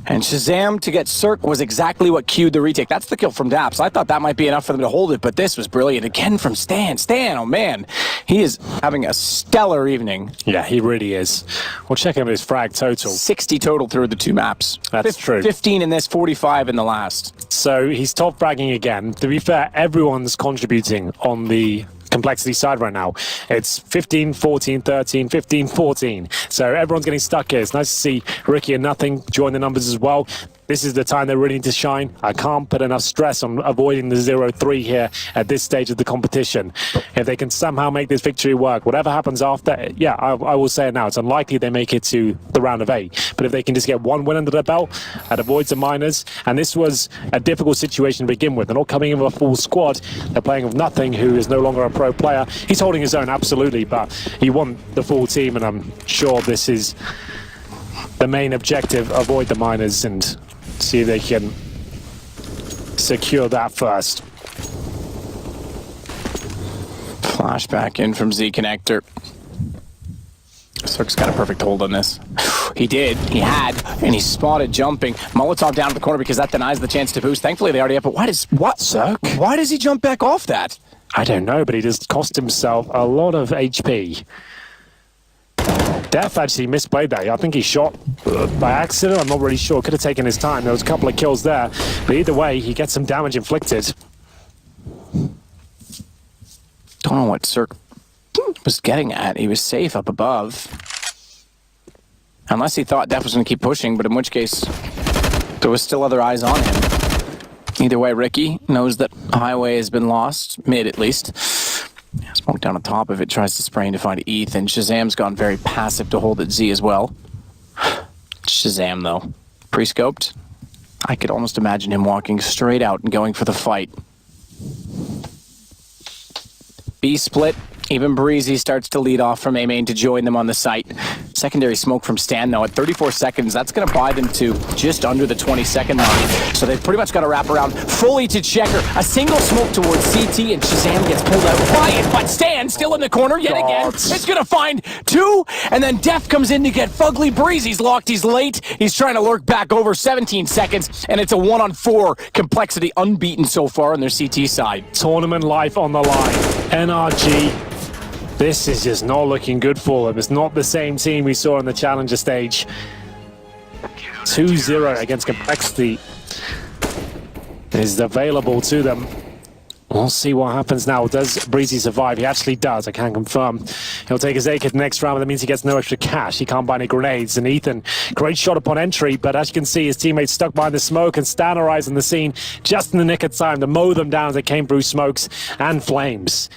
And Shazam to get Cirque was exactly what cued the retake. That's the kill from Daps. I thought that might be enough for them to hold it, but this was brilliant. Again from Stan. Stan, oh man. He is having a stellar evening. Yeah, he really is. We'll check out his frag total. 60 total through the 2 maps. That's true. 15 in this, 45 in the last. So he's top fragging again. To be fair, everyone's contributing on the complexity side right now. It's 15, 14, 13, 15, 14. So everyone's getting stuck here. It's nice to see Ricky and Nothing join the numbers as well. This is the time they really need to shine. I can't put enough stress on avoiding the 0-3 here at this stage of the competition. If they can somehow make this victory work, whatever happens after, yeah, I will say it now. It's unlikely they make it to the round of 8. But if they can just get 1 win under their belt, that avoids the minors. And this was a difficult situation to begin with. They're not coming in with a full squad. They're playing with Nothing, who is no longer a pro player. He's holding his own, absolutely, but you want the full team, and I'm sure this is the main objective, avoid the minors and see if they can secure that first. Flashback in from Z connector. Cirque's got a perfect hold on this. He did, he had, and he spotted jumping. Molotov down to the corner because that denies the chance to boost. Thankfully they already have, but Cirque? Why does he jump back off that? I don't know, but he just cost himself a lot of HP. Def actually misplayed that. I think he shot by accident. I'm not really sure. Could have taken his time. There was a couple of kills there. But either way, he gets some damage inflicted. Don't know what Cirque was getting at. He was safe up above. Unless he thought Def was going to keep pushing, but in which case, there was still other eyes on him. Either way, Ricky knows that highway has been lost, mid at least. Smoke down on top of it, tries to spray in to find Ethan. Shazam's gone very passive to hold at Z as well. Shazam, though. Pre-scoped. I could almost imagine him walking straight out and going for the fight. B split. Even Breezy starts to lead off from A main to join them on the site. Secondary smoke from Stan, though, at 34 seconds. That's going to buy them to just under the 20-second mark. So they've pretty much got to wrap around fully to Checker. A single smoke towards CT, and Shazam gets pulled out by it, but Stan still in the corner yet again. It's going to find two, and then Def comes in to get Fugly. Breezy's locked. He's late. He's trying to lurk back over 17 seconds, and it's a 1-on-4. compLexity unbeaten so far on their CT side. Tournament life on the line. NRG. This is just not looking good for them. It's not the same team we saw in the Challenger stage. 2-0 against compLexity is available to them. We'll see what happens now. Does Breezy survive? He actually does, I can confirm. He'll take his AK next round, but that means he gets no extra cash. He can't buy any grenades. And Ethan, great shot upon entry, but as you can see, his teammates stuck behind the smoke and Stan arrives on the scene just in the nick of time to mow them down as they came through smokes and flames.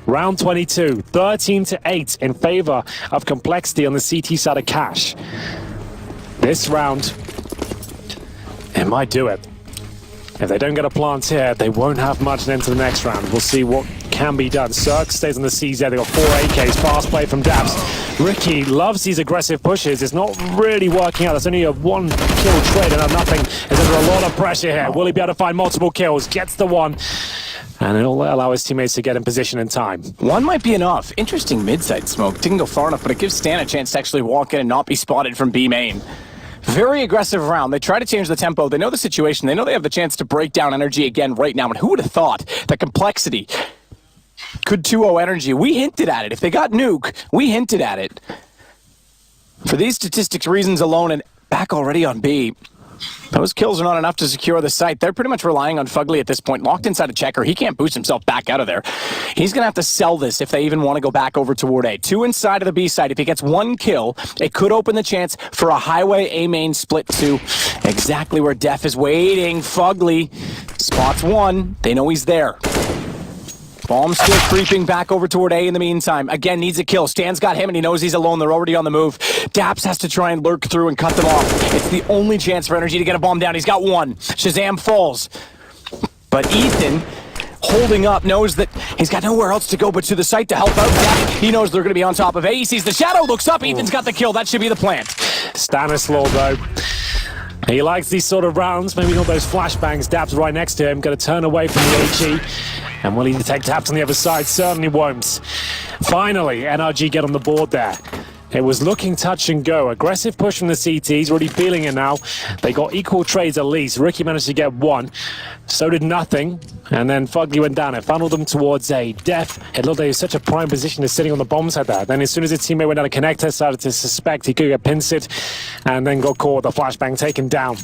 Round 22, 13-8 in favor of compLexity on the CT side of cash. This round, it might do it. If they don't get a plant here, they won't have much then to the next round. We'll see what can be done. Cirque stays on the CZ. They got 4 AKs. Fast play from Daps. Ricky loves these aggressive pushes. It's not really working out. That's only a 1-kill trade and nothing. Is under a lot of pressure here. Will he be able to find multiple kills? Gets the one. And it'll allow his teammates to get in position in time. One might be enough. Interesting mid-side smoke. Didn't go far enough, but it gives Stan a chance to actually walk in and not be spotted from B main. Very aggressive round. They try to change the tempo. They know the situation. They know they have the chance to break down NRG again right now. And who would have thought that compLexity could 2-0 NRG? We hinted at it. If they got nuke, we hinted at it. For these statistics reasons alone, and back already on B, those kills are not enough to secure the site. They're pretty much relying on Fugly at this point. Locked inside a Checker. He can't boost himself back out of there. He's going to have to sell this if they even want to go back over toward A. 2 inside of the B side. If he gets 1 kill, it could open the chance for a highway A main split to exactly where Def is waiting. Fugly spots 1. They know he's there. Bomb still creeping back over toward A in the meantime. Again, needs a kill. Stan's got him and he knows he's alone. They're already on the move. Daps has to try and lurk through and cut them off. It's the only chance for NRG to get a bomb down. He's got 1. Shazam falls. But Ethan, holding up, knows that he's got nowhere else to go but to the site to help out Dap. He knows they're going to be on top of A. He sees the shadow, looks up. Ethan's got the kill. That should be the plan. Stanislaw, though. He likes these sort of rounds, maybe not those flashbangs. Dab's right next to him, going to turn away from the HE. And will he detect Dabs on the other side? Certainly won't. Finally, NRG get on the board there. It was looking touch and go. Aggressive push from the CTs, already feeling it now. They got equal trades at least. Ricky managed to get 1. So did nothing. And then Fugly went down. It funneled them towards A. Def, it looked like he was such a prime position to sitting on the bomb side there. Then as soon as his teammate went down a connector, started to suspect he could get pincered, and then got caught with the flashbang taken down.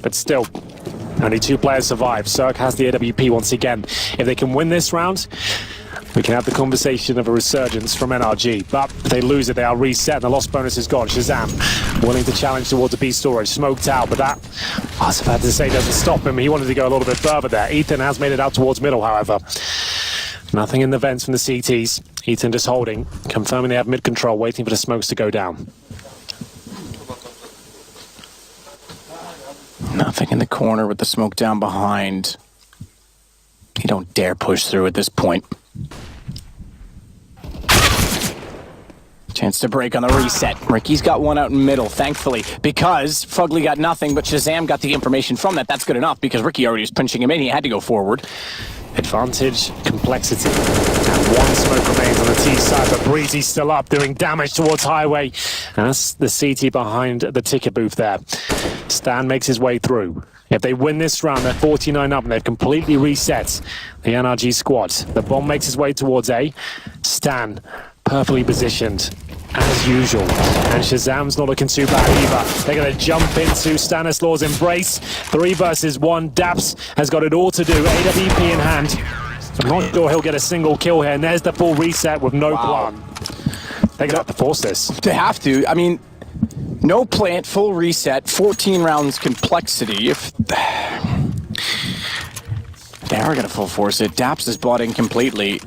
But still, only 2 players survive. Cirque has the AWP once again. If they can win this round, we can have the conversation of a resurgence from NRG. But if they lose it, they are reset, and the lost bonus is gone. Shazam willing to challenge towards the B storage. Smoked out, but that, I was about to say, doesn't stop him. He wanted to go a little bit further there. Ethan has made it out towards middle, however. Nothing in the vents from the CTs. Ethan just holding, confirming they have mid control, waiting for the smokes to go down. Nothing in the corner with the smoke down behind. You don't dare push through at this point. Chance to break on the reset. Ricky's got 1 out in middle, thankfully, because Fugly got nothing, but Shazam got the information from that. That's good enough because Ricky already was punching him in. He had to go forward. Advantage, compLexity. And 1 smoke remains on the T side, but Breezy's still up, doing damage towards Highway. And that's the CT behind the ticket booth there. Stan makes his way through. If they win this round, they're 49 up and they've completely reset the NRG squad. The bomb makes its way towards A. Stan, perfectly positioned, as usual. And Shazam's not looking too bad either. They're going to jump into Stanislaw's embrace. 3 versus 1. Daps has got it all to do. AWP in hand. I'm not sure he'll get a single kill here. And there's the full reset with no plan. They're going to have to force this. They have to. I mean, no plant, full reset, 14 rounds compLexity. If they are going to full force it, Daps is bought in completely.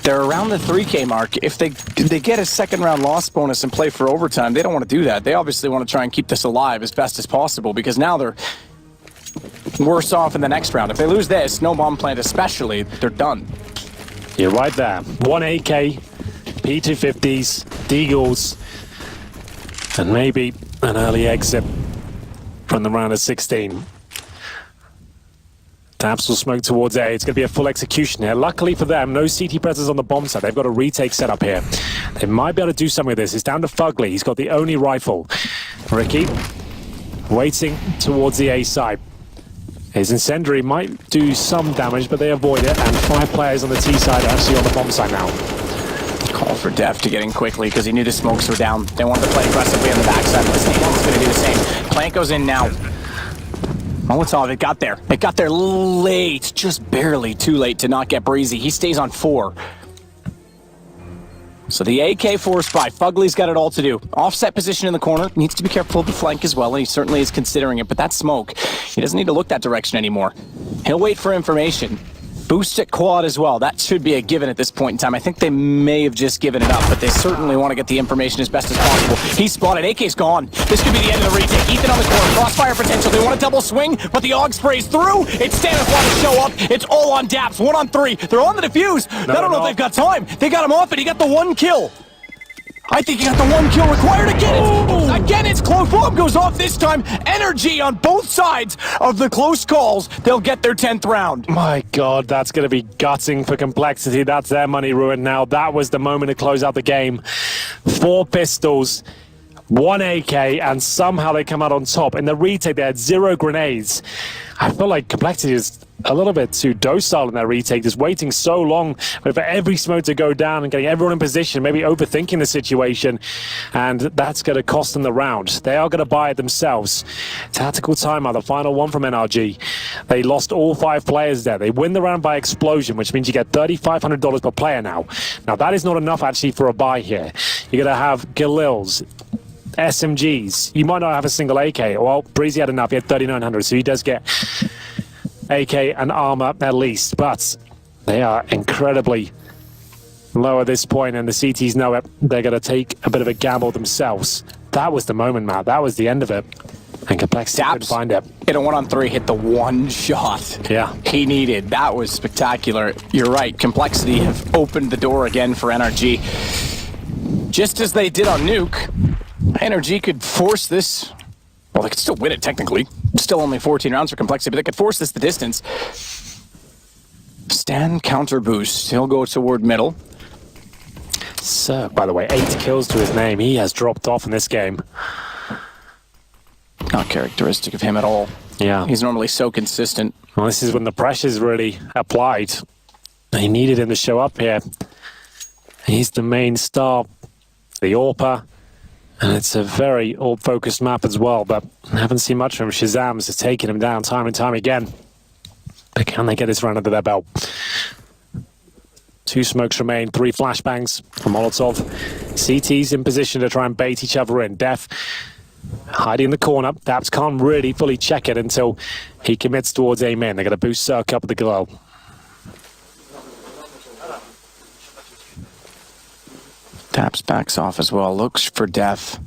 They're around the 3K mark. If they get a second round loss bonus and play for overtime, they don't want to do that. They obviously want to try and keep this alive as best as possible because now they're worse off in the next round. If they lose this, no bomb plant especially, they're done. You're right there. 1 AK, P250s, Deagles, and maybe an early exit from the round of 16. Taps will smoke towards A. It's going to be a full execution here. Luckily for them, no CT presence on the bomb side. They've got a retake set up here. They might be able to do something with this. It's down to Fugly. He's got the only rifle. Ricky waiting towards the A side. His incendiary might do some damage, but they avoid it. And 5 players on the T side are actually on the bomb side now. Call for Def to get in quickly because he knew the smokes were down. They wanted to play aggressively on the backside. The Snake is going to do the same. Plant goes in now. Molotov, it got there. It got there late, just barely too late to not get Breezy. He stays on 4. So the AK forced by. Fugly's got it all to do. Offset position in the corner. Needs to be careful of the flank as well, and he certainly is considering it. But that smoke, he doesn't need to look that direction anymore. He'll wait for information. Boost at quad as well. That should be a given at this point in time. I think they may have just given it up, but they certainly want to get the information as best as possible. He's spotted. AK's gone. This could be the end of the retake. Ethan on the corner. Crossfire potential. They want a double swing, but the AUG sprays through. It's Stanislav to show up. It's all on Daps. 1 on 3. They're on the defuse. I don't know if they've got time. They got him off, and he got the 1 kill. I think he got the 1 kill required. Again, it's close. Bomb goes off this time. NRG on both sides of the close calls. They'll get their 10th round. My God, that's going to be gutting for compLexity. That's their money ruined now. That was the moment to close out the game. 4 pistols, 1 AK, and somehow they come out on top. In the retake, they had 0 grenades. I feel like compLexity is a little bit too docile in their retake, just waiting so long for every smoke to go down and getting everyone in position, maybe overthinking the situation, and that's going to cost them the round. They are going to buy it themselves. Tactical timeout, the final one from NRG. They lost all 5 players there. They win the round by explosion, which means you get $3,500 per player now. Now, that is not enough actually for a buy here. You're going to have Galils, SMGs. You might not have a single AK. Well, Breezy had enough. He had 3,900, so he does get AK and armor at least, but they are incredibly low at this point, and the CTs know it. They're going to take a bit of a gamble themselves. That was the moment, Matt. That was the end of it. And compLexity couldn't find it. Hit a 1 on 3, hit the 1 shot he needed. That was spectacular. You're right. compLexity have opened the door again for NRG. Just as they did on Nuke, NRG could force this. Well, they could still win it, technically. Still only 14 rounds for compLexity, but they could force this the distance. Stan counter boost. He'll go toward middle. So, by the way, 8 kills to his name. He has dropped off in this game. Not characteristic of him at all. Yeah. He's normally so consistent. Well, this is when the pressure's really applied. They needed him to show up here. He's the main star. The AWPer. And it's a very AWP-focused map as well, but I haven't seen much from him. Shazam's has taken him down time and time again. But can they get this round under their belt? 2 smokes remain, 3 flashbangs from Molotov. CT's in position to try and bait each other in. Def hiding in the corner. Daps can't really fully check it until he commits towards A main. They're going to boost Cirque up with the glow. Taps backs off as well. Looks for Def.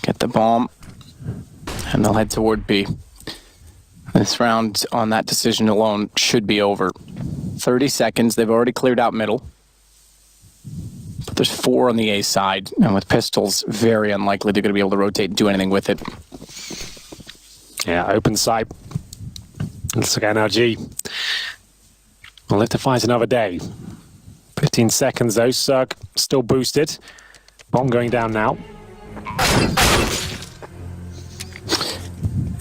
Get the bomb. And they'll head toward B. This round on that decision alone should be over. 30 seconds. They've already cleared out middle. But there's 4 on the A side. And with pistols, very unlikely they're going to be able to rotate and do anything with it. Yeah, open sight. Looks like NRG. We'll live to fight another day. 15 seconds though. Cirque still boosted. Bomb going down now.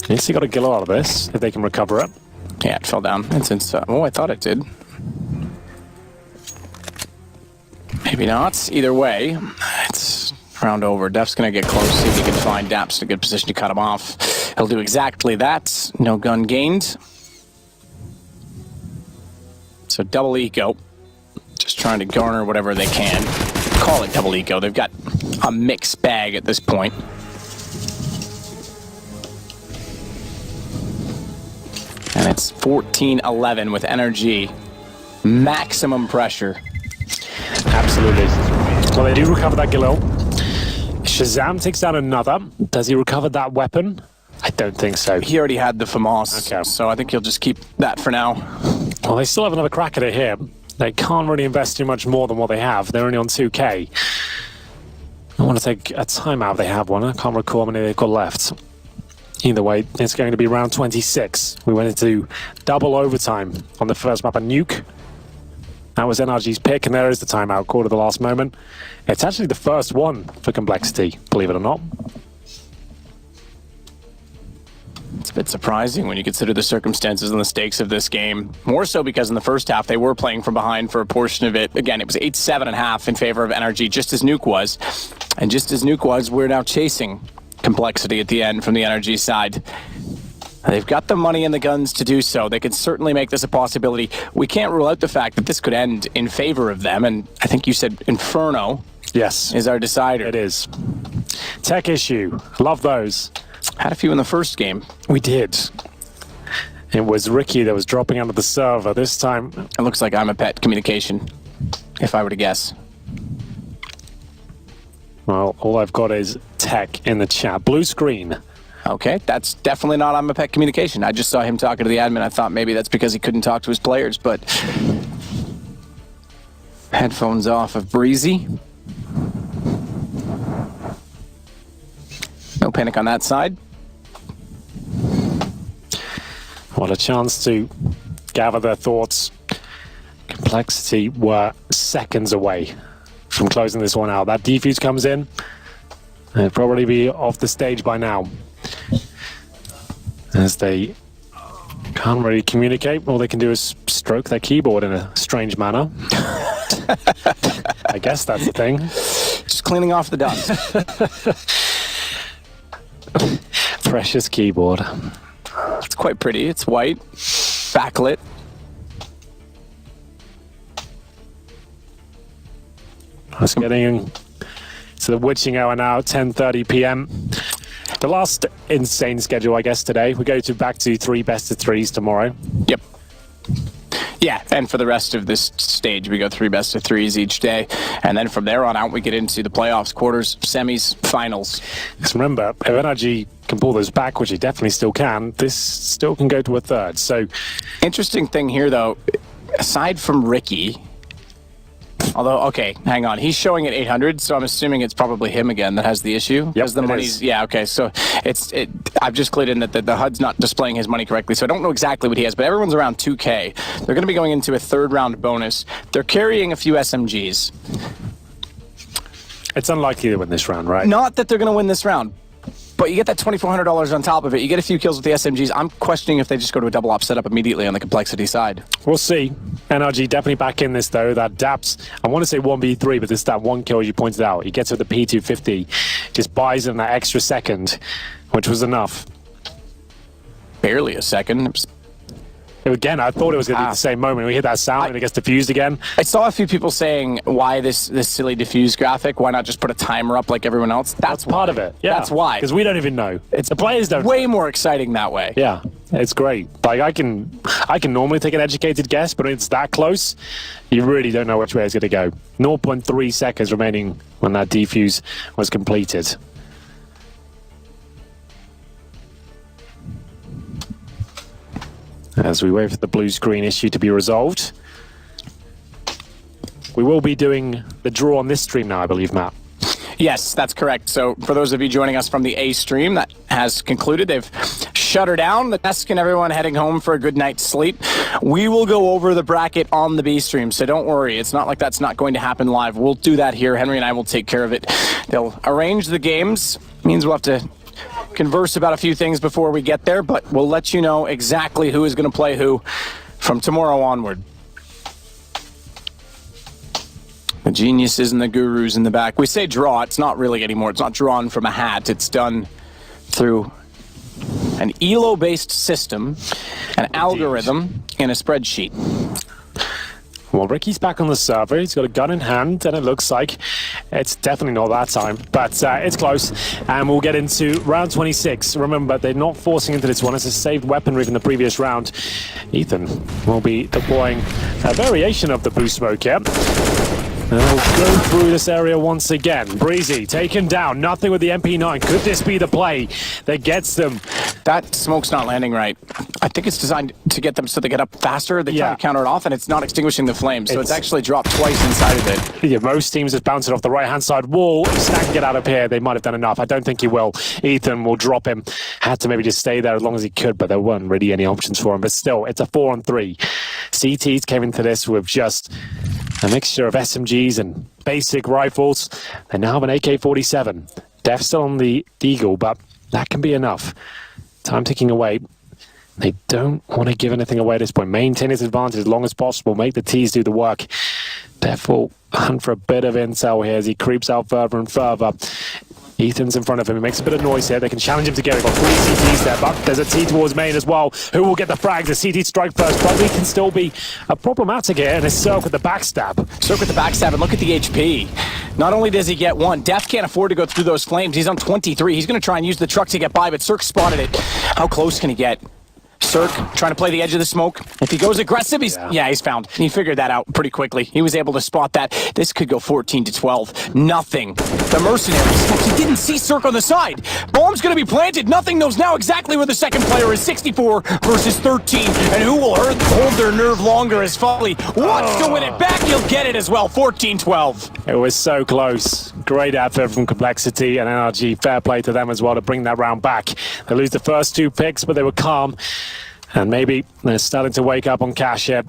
At least they got a kill out of this, if they can recover it. Yeah, it fell down. And since, oh, I thought it did. Maybe not. Either way, it's round over. Def's going to get close, see if he can find Daps in a good position to cut him off. He'll do exactly that. No gun gained. So double eco, just trying to garner whatever they can. Call it double eco. They've got a mixed bag at this point. And It's 14-11 with NRG. Maximum pressure. Absolutely. Well, they do recover that Galil. Shazam takes down another. Does he recover that weapon? I don't think so. He already had the FAMAS, Okay. so I think he'll just keep that for now. Well, they still have another crack at it here. They can't really invest too much more than what they have. They're only on 2K. I want to take a timeout if they have one. I can't recall how many they've got left. Either way, it's going to be round 26. We went into double overtime on the first map, a nuke. That was NRG's pick, and there is the timeout called at the last moment. It's actually the first one for compLexity, believe it or not. It's a bit surprising when you consider the circumstances and the stakes of this game. More so because in the first half, they were playing from behind for a portion of it. Again, it was 8-7.5 in favor of NRG, just as Nuke was. And just as Nuke was, we're now chasing compLexity at the end from the NRG side. They've got the money and the guns to do so. They could certainly make this a possibility. We can't rule out the fact that this could end in favor of them. And I think you said Inferno Yes, is our decider. it is. Tech issue. Love those. Had a few in the first game. We did. It was Ricky that was dropping out of the server. This time, It looks like I'm a pet communication, if I were to guess. well, all I've got is tech in the chat. Blue screen. Okay, that's definitely not I'm a pet communication. I just saw him talking to the admin. I thought maybe that's because he couldn't talk to his players, but headphones off of Breezy. No panic on that side. What a chance to gather their thoughts. compLexity were seconds away from closing this one out. That defuse comes in. They'll probably be off the stage by now, as they can't really communicate. All they can do is stroke their keyboard in a strange manner. I guess that's the thing. Just cleaning off the dust. Precious keyboard. It's quite pretty. It's white, backlit. It's getting to the witching hour now, 10:30 p.m. The last insane schedule, I guess, today. We go back to 3 best-of-3s tomorrow. Yep. Yeah, and for the rest of this stage, we go 3 best-of-3s each day. And then from there on out, we get into the playoffs, quarters, semis, finals. Just remember, if NRG can pull those back, which he definitely still can, this still can go to a third. So, Interesting thing here, though, aside from Ricky, although, okay, hang on, he's showing at 800, so I'm assuming it's probably him again that has the issue. Yep, Because the it money's, is. yeah, okay, so I've just clicked in that the HUD's not displaying his money correctly, so I don't know exactly what he has, but everyone's around 2K. They're going to be going into a third round bonus. They're carrying a few SMGs. it's unlikely to win this round, right? Not that they're going to win this round, but you get that $2,400 on top of it. You get a few kills with the SMGs. I'm questioning if they just go to a double op setup immediately on the compLexity side. We'll see. NRG definitely back in this, though. That DAPS, I want to say 1v3, but this that one kill, as you pointed out. He gets with the P250, just buys him that extra second, which was enough. Barely a second. It was Again, I thought it was going to be the same moment. We hit that sound and it gets diffused again. I saw a few people saying, why this silly diffuse graphic? Why not just put a timer up like everyone else? That's Part of it. Yeah. That's why. Because we don't even know. The players don't. Way more exciting that way. Yeah, it's great. Like I can normally take an educated guess, but when it's that close, you really don't know which way it's going to go. 0.3 seconds remaining when that defuse was completed. As we wait for the blue screen issue to be resolved. We will be doing the draw on this stream now, I believe, Matt. Yes, that's correct. So for those of you joining us from the A stream, that has concluded. They've shut her down, the desk and everyone heading home for a good night's sleep. We will go over the bracket on the B stream, so don't worry. It's not like that's not going to happen live. We'll do that here. Henry and I will take care of it. They'll arrange the games. Means we'll have to converse about a few things before we get there, but we'll let you know exactly who is going to play who from tomorrow onward. The geniuses and the gurus in the back. We say draw, it's not really anymore. It's not drawn from a hat. It's done through an ELO-based system, an algorithm, and a spreadsheet. Well, Ricky's back on the server. He's got a gun in hand, and it looks like it's definitely not that time. But it's close, and we'll get into round 26. Remember, they're not forcing into this one. It's a saved weaponry from the previous round. Ethan will be deploying a variation of the boost smoke here. And they'll go through this area once again. Breezy taken down. Nothing with the MP9. Could this be the play that gets them? That smoke's not landing right. I think it's designed to get them so they get up faster. They try to counter it off, and it's not extinguishing the flames. So it's actually dropped twice inside of it. Yeah, most teams just bounce it off the right-hand side wall. If Stack can get out of here, they might have done enough. I don't think he will. Ethan will drop him. Had to maybe just stay there as long as he could, but there weren't really any options for him. But still, it's a 4-on-3. CTs came into this with just a mixture of SMGs and basic rifles. They now have an AK-47. Def still on the Eagle, but that can be enough. Time ticking away. They don't want to give anything away at this point. Maintain his advantage as long as possible. Make the T's do the work. Def will hunt for a bit of intel here as he creeps out further and further. Ethan's in front of him. He makes a bit of noise here. They can challenge him together. They've got 3 CTs there, but there's a T towards main as well. Who will get the frags? The CT strike first. Probably can still be a problematic here, and it's Cirque with the backstab. Cirque with the backstab, and look at the HP. Not only does he get 1, Def can't afford to go through those flames. He's on 23. He's going to try and use the truck to get by, but Cirque spotted it. How close can he get? Cirque trying to play the edge of the smoke. If he goes aggressive, he's found. He figured that out pretty quickly. He was able to spot that. This could go 14-12. Nothing. The mercenaries. He didn't see Cirque on the side. Bomb's going to be planted. Nothing knows now exactly where the second player is. 64 versus 13. And who will hold their nerve longer as Folly wants to win it back. He'll get it as well. 14-12. It was so close. Great effort from compLexity and NRG. Fair play to them as well to bring that round back. They lose the first 2 picks, but they were calm. And maybe they're starting to wake up on cash here.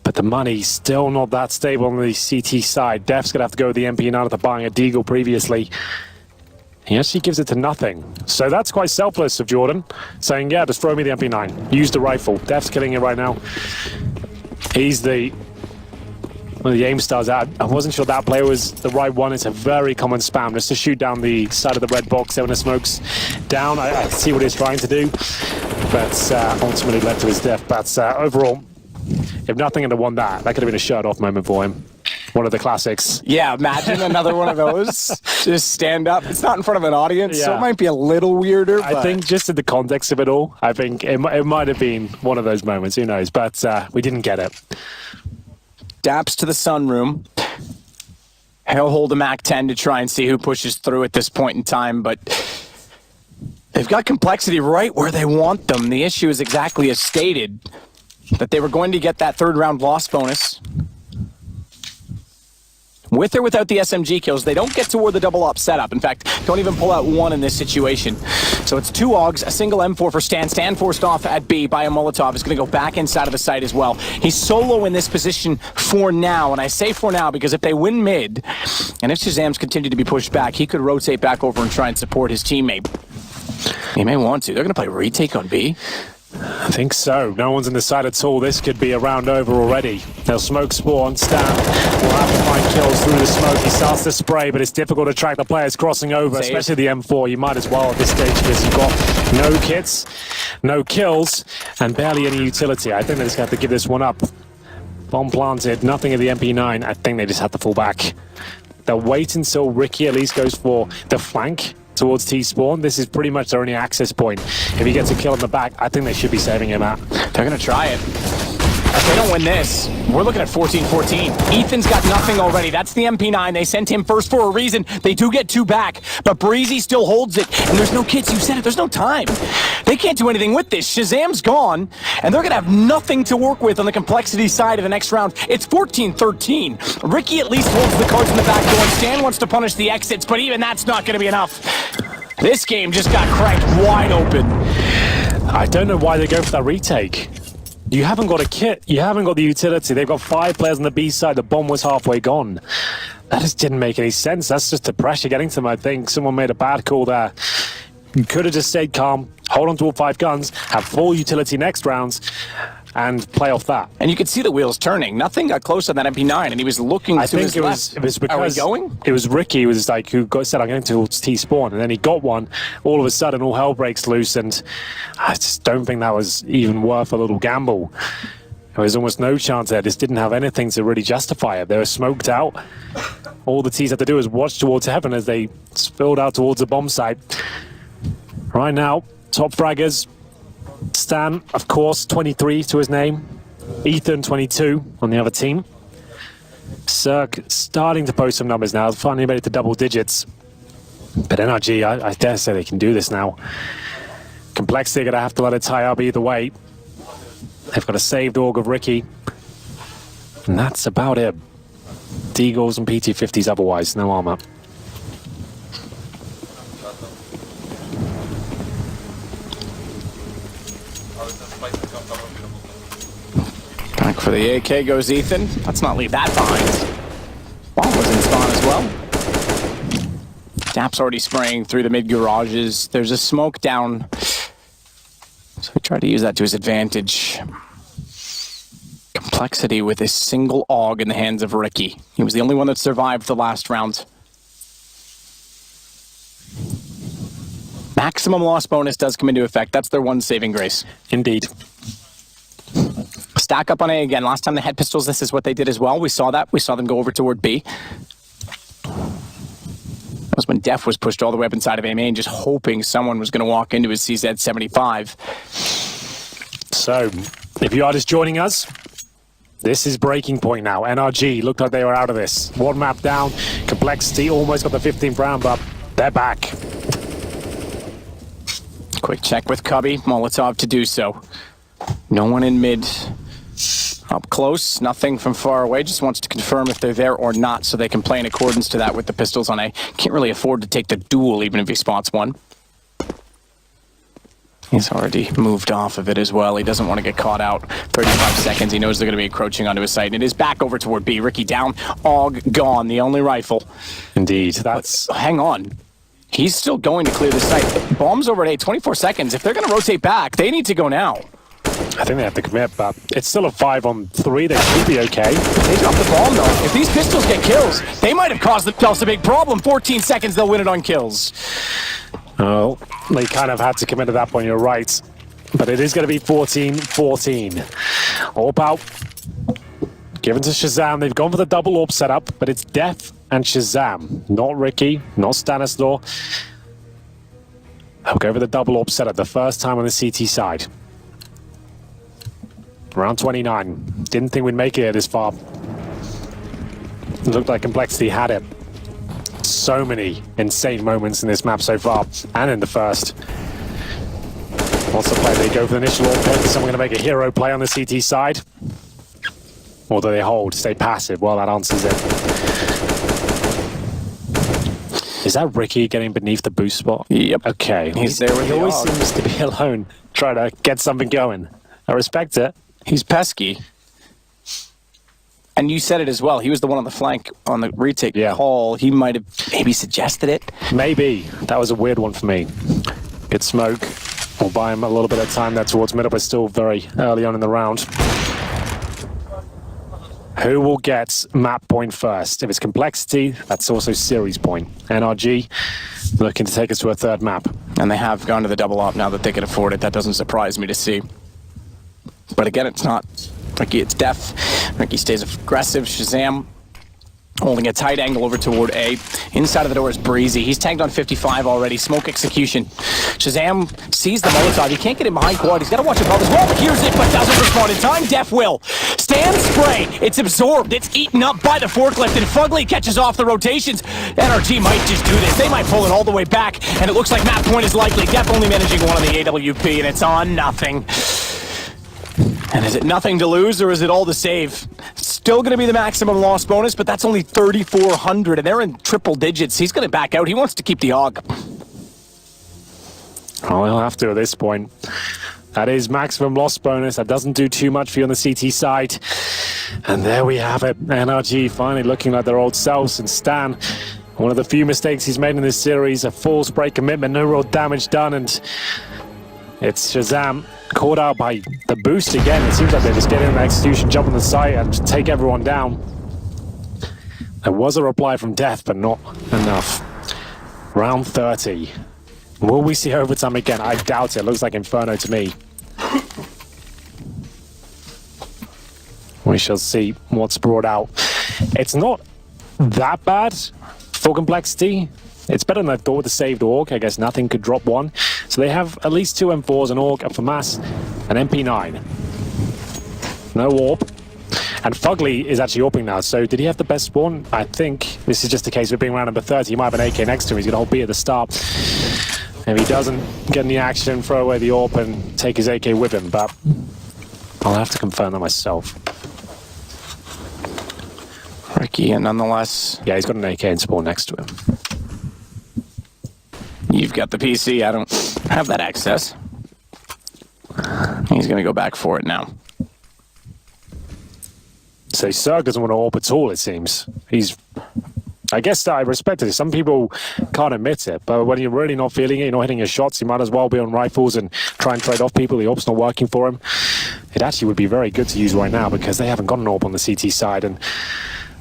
But the money's still not that stable on the CT side. Def's going to have to go with the MP9 after buying a Deagle previously. He actually gives it to nothing. So that's quite selfless of Jordan, saying, yeah, just throw me the MP9. Use the rifle. Def's killing it right now. He's the aim stars out. I wasn't sure that player was the right one. It's a very common spam just to shoot down the side of the red box there when the smoke's down. I see what he's trying to do, but ultimately led to his death. But overall, if nothing had won that could have been a shirt-off moment for him. One of the classics. Yeah, imagine another one of those. Just stand up. It's not in front of an audience, so it might be a little weirder. But I think just in the context of it all, I think it might have been one of those moments. Who knows? But we didn't get it. Daps to the sunroom. He'll hold a MAC-10 to try and see who pushes through at this point in time, but they've got compLexity right where they want them. The issue is exactly as stated, that they were going to get that 3rd round loss bonus. With or without the SMG kills, they don't get toward the double op setup. In fact, don't even pull out 1 in this situation. So it's 2 AUGs, a single M4 for Stan. Stan forced off at B by a Molotov. Is going to go back inside of the site as well. He's solo in this position for now, and I say for now because if they win mid, and if Shazam's continue to be pushed back, he could rotate back over and try and support his teammate. He may want to. They're going to play retake on B. I think so. No one's in the side at all. This could be a round over already. They'll smoke spawn. Stan will have to find kills through the smoke. He starts to spray, but it's difficult to track the players crossing over, especially the M4. You might as well at this stage because you've got no kits, no kills, and barely any utility. I think they just have to give this one up. Bomb planted, nothing of the MP9. I think they just have to fall back. They'll wait until Ricky at least goes for the flank towards T-spawn. This is pretty much their only access point. If he gets a kill in the back, I think they should be saving him out. They're going to try it. If they don't win this, we're looking at 14-14. Ethan's got nothing already. That's the MP9. They sent him first for a reason. They do get 2 back, but Breezy still holds it, and there's no kits. You said it. There's no time. They can't do anything with this. Shazam's gone, and they're going to have nothing to work with on the compLexity side of the next round. It's 14-13. Ricky at least holds the cards in the back door. Stan wants to punish the exits, but even that's not going to be enough. This game just got cracked wide open. I don't know why they go for that retake. You haven't got a kit. You haven't got the utility. They've got 5 players on the B side. The bomb was halfway gone. That just didn't make any sense. That's just the pressure getting to them, I think. Someone made a bad call there. You could have just stayed calm, hold on to all 5 guns, have full utility next rounds, and play off that. And you could see the wheels turning. Nothing got close on that MP9, and he was looking to his left. It was because Are we going? It was Ricky who was like, who said, I'm getting towards T-spawn, and then he got one. All of a sudden, all hell breaks loose, and I just don't think that was even worth a little gamble. There was almost no chance there. This didn't have anything to really justify it. They were smoked out. All the T's had to do was watch towards heaven as they spilled out towards the bomb site. Right now, top fraggers. Stan, of course, 23 to his name. Ethan, 22 on the other team. Cirque starting to post some numbers now. Finally made it to double digits. But NRG, I dare say they can do this now. compLexity are going to have to let it tie up either way. They've got a saved org of Ricky. And that's about it. Deagles and PT-50s otherwise, no armor. Back for the AK goes Ethan. Let's not leave that behind. Bomb was in spawn as well. Dap's already spraying through the mid garages. There's a smoke down. So he tried to use that to his advantage. compLexity with a single AUG in the hands of Ricky. He was the only one that survived the last round. Maximum loss bonus does come into effect. That's their one saving grace. Indeed. Stack up on A again. Last time they had pistols, this is what they did as well. We saw that. We saw them go over toward B. That was when Def was pushed all the way up inside of A main, just hoping someone was going to walk into his CZ-75. So, if you are just joining us, this is breaking point now. NRG looked like they were out of this. One map down. compLexity almost got the 15th round, but they're back. Quick check with Cubby. Molotov to do so. No one in mid. Up close, nothing from far away. Just wants to confirm if they're there or not so they can play in accordance to that with the pistols on A. Can't really afford to take the duel even if he spots one. He's already moved off of it as well. He doesn't want to get caught out. 35 seconds. He knows they're going to be encroaching onto his site. And it is back over toward B. Ricky down. AUG gone. The only rifle. Indeed. That's... But, hang on. He's still going to clear the site. Bombs over at A. 24 seconds. If they're going to rotate back, they need to go now. I think they have to commit, but it's still a 5-on-3. They should be okay. They drop the bomb, though. If these pistols get kills, they might have caused themselves a big problem. 14 seconds, they'll win it on kills. Oh, they kind of had to commit at that point, you're right. But it is going to be 14-14. AWP out. Given to Shazam. They've gone for the double AWP setup, but it's Def and Shazam. Not Ricky, not Stanislaw. They'll go for the double AWP setup the first time on the CT side. Round 29. Didn't think we'd make it this far. It looked like compLexity had it. So many insane moments in this map so far, and in the first. What's the play? They go for the initial AWP pick. Is someone going to make a hero play on the CT side? Or do they hold, stay passive? Well, that answers it. Is that Ricky getting beneath the boost spot? Yep. Okay. He's there with he always seems to be alone, trying to get something going. I respect it. He's pesky. And you said it as well. He was the one on the flank on the retake call. He might have maybe suggested it. Maybe. That was a weird one for me. Good smoke. We'll buy him a little bit of time there towards middle, but still very early on in the round. Who will get map point first? If it's compLexity, that's also series point. NRG looking to take us to a third map. And they have gone to the double op now that they can afford it. That doesn't surprise me to see. But again, it's not Ricky, it's Def. Ricky stays aggressive. Shazam holding a tight angle over toward A. Inside of the door is Breezy. He's tagged on 55 already. Smoke execution. Shazam sees the Molotov. He can't get in behind quad. He's got to watch it all as well. Hears it, but doesn't respond in time. Def will. Stand spray. It's absorbed. It's eaten up by the forklift, and Fugly catches off the rotations. NRG might just do this. They might pull it all the way back, and it looks like map point is likely. Def only managing one on the AWP, and it's on nothing. And is it nothing to lose, or is it all to save? Still going to be the maximum loss bonus, but that's only 3,400, and they're in triple digits. He's going to back out. He wants to keep the AUG. Oh, he'll have to at this point. That is maximum loss bonus. That doesn't do too much for you on the CT side. And there we have it. NRG finally looking like their old selves. And Stan, one of the few mistakes he's made in this series, a full spray commitment, no real damage done, and it's Shazam caught out by the boost again. It seems like they're just getting an execution, jump on the site, and take everyone down. There was a reply from Death, but not enough. Round 30. Will we see overtime again? I doubt it. Looks like Inferno to me. We shall see what's brought out. It's not that bad for complexity. It's better than I thought with the saved AUG. I guess nothing could drop one. So they have at least 2 M4s, an AUG, a FAMAS, an MP9. No AWP. And Fugly is actually AWPing now. So did he have the best spawn? I think this is just a case of being round number 30. He might have an AK next to him. He's going to hold B at the start. If he doesn't get any action, throw away the AWP and take his AK with him. But I'll have to confirm that myself. Ricky, nonetheless. Yeah, he's got an AK and spawn next to him. You've got the PC. I don't have that access. He's going to go back for it now. So Zerg doesn't want to AWP at all, it seems. I guess I respect it. Some people can't admit it, but when you're really not feeling it, you're not hitting your shots, you might as well be on rifles and try and trade off people. The AWP's not working for him. It actually would be very good to use right now because they haven't got an AWP on the CT side, and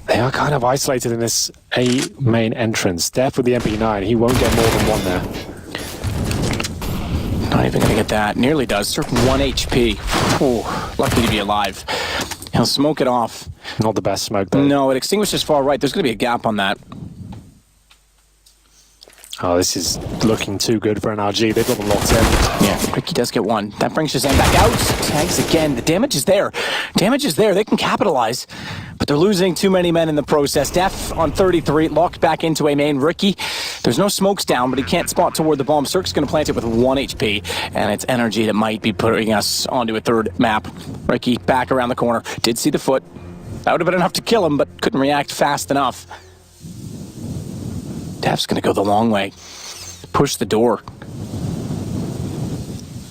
they are kind of isolated in this A main entrance. Def with the MP9, he won't get more than one there. Not even going to get that. Nearly does. Certain 1 HP. Ooh, lucky to be alive. He'll smoke it off. Not the best smoke, though. No, it extinguishes far right. There's going to be a gap on that. Oh, this is looking too good for NRG. They've got them locked in. Yeah, Ricky does get one. That brings Shazam back out. Tags again. The damage is there. Damage is there. They can capitalize. But they're losing too many men in the process. Def on 33, locked back into a main. Ricky, there's no smokes down, but he can't spot toward the bomb. Cirque's going to plant it with 1 HP. And it's NRG that might be putting us onto a third map. Ricky back around the corner. Did see the foot. That would have been enough to kill him, but couldn't react fast enough. Def's going to go the long way. Push the door.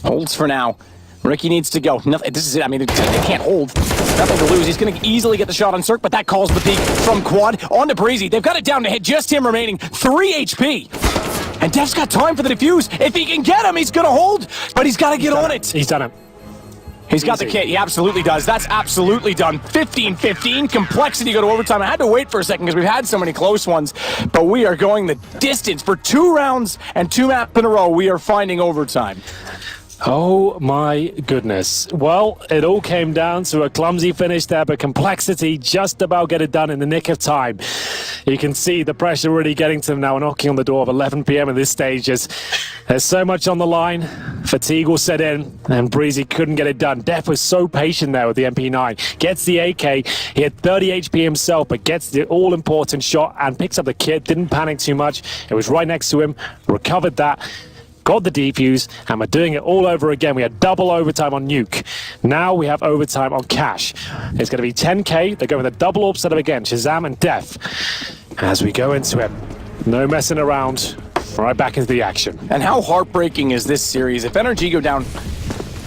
Holds for now. Ricky needs to go. Nothing, this is it. I mean, they can't hold. Nothing to lose. He's going to easily get the shot on Cirque, but that calls the peak from Quad on to Breezy. They've got it down to hit just him remaining. 3 HP. And Def's got time for the defuse. If he can get him, he's going to hold, but he's got to get on it. He's done it. He's got the kit. He absolutely does. That's absolutely done. 15-15. complexity go to overtime. I had to wait for a second because we've had so many close ones, but we are going the distance for 2 rounds and 2 maps in a row. We are finding overtime. Oh my goodness. Well, it all came down to a clumsy finish there, but complexity just about get it done in the nick of time. You can see the pressure really getting to them now, knocking on the door of 11 p.m. at this stage. There's so much on the line. Fatigue will set in, and Breezy couldn't get it done. Def was so patient there with the MP9. Gets the AK. He had 30 HP himself, but gets the all-important shot and picks up the kit. Didn't panic too much. It was right next to him. Recovered that. Got the defuse, and we're doing it all over again. We had double overtime on Nuke. Now we have overtime on Cash. It's going to be 10k. They're going with a double AWP setup again. Shazam and Def. As we go into it, no messing around. Right back into the action. And how heartbreaking is this series? If NRG go down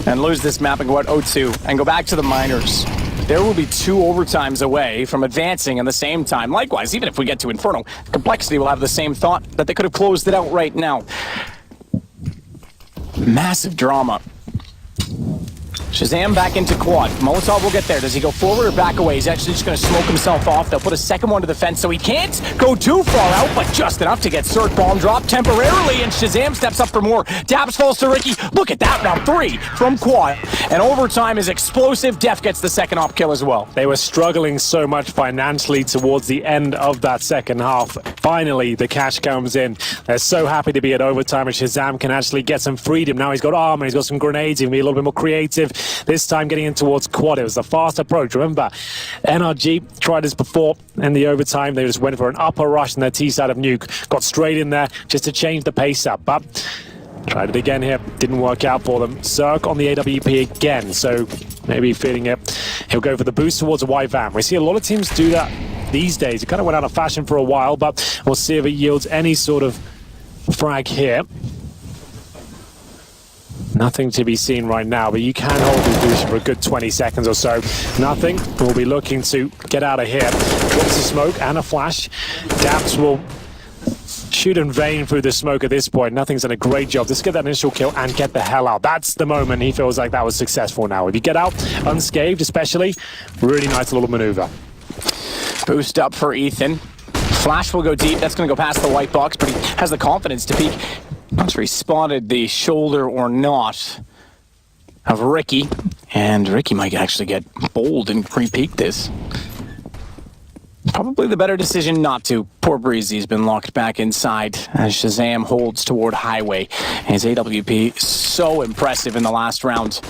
and lose this map and go out 0-2 and go back to the minors, there will be 2 overtimes away from advancing in the same time. Likewise, even if we get to Inferno, complexity will have the same thought that they could have closed it out right now. Massive drama. Shazam back into Quad. Molotov will get there. Does he go forward or back away? He's actually just going to smoke himself off. They'll put a second one to the fence, so he can't go too far out, but just enough to get Cirque bomb dropped temporarily, and Shazam steps up for more. Dabs falls to Ricky. Look at that, round 3 from Quad. And overtime is explosive. Def gets the second op kill as well. They were struggling so much financially towards the end of that second half. Finally, the cash comes in. They're so happy to be at overtime, and Shazam can actually get some freedom. Now he's got armor, he's got some grenades, he can be a little bit more creative. This time getting in towards Quad. It was the fast approach. Remember, NRG tried this before in the overtime. They just went for an upper rush in their T side of Nuke. Got straight in there just to change the pace up. But tried it again here. Didn't work out for them. Cirque on the AWP again. So maybe feeling it. He'll go for the boost towards a white van. We see a lot of teams do that these days. It kind of went out of fashion for a while, but we'll see if it yields any sort of frag here. Nothing to be seen right now, but you can hold this position for a good 20 seconds or so. Nothing. We'll be looking to get out of here. Drops a smoke and a flash. Daps will shoot in vain through the smoke at this point. Nothing's done a great job. Let's get that initial kill and get the hell out. That's the moment he feels like that was successful now. If you get out unscathed especially, really nice little maneuver. Boost up for Ethan. Flash will go deep. That's going to go past the white box, but he has the confidence to peek. Not sure he spotted the shoulder or not of Ricky. And Ricky might actually get bold and pre-peek this. Probably the better decision not to. Poor Breezy's been locked back inside as Shazam holds toward Highway. His AWP so impressive in the last round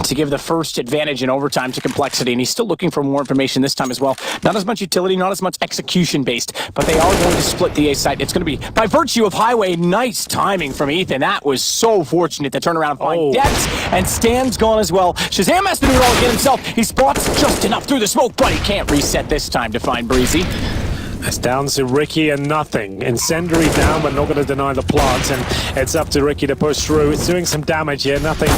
to give the first advantage in overtime to compLexity, and he's still looking for more information this time as well. Not as much utility, not as much execution based, but they are going to split the A site. It's going to be by virtue of Highway. Nice timing from Ethan. That was so fortunate to turn around and find Debs, and Stan's gone as well. Shazam has to do it all again himself. He spots just enough through the smoke, but he can't reset this time to find Breezy. It's down to Ricky and nothing. Incendiary down, but not going to deny the plant, and it's up to Ricky to push through. It's doing some damage here. Nothing.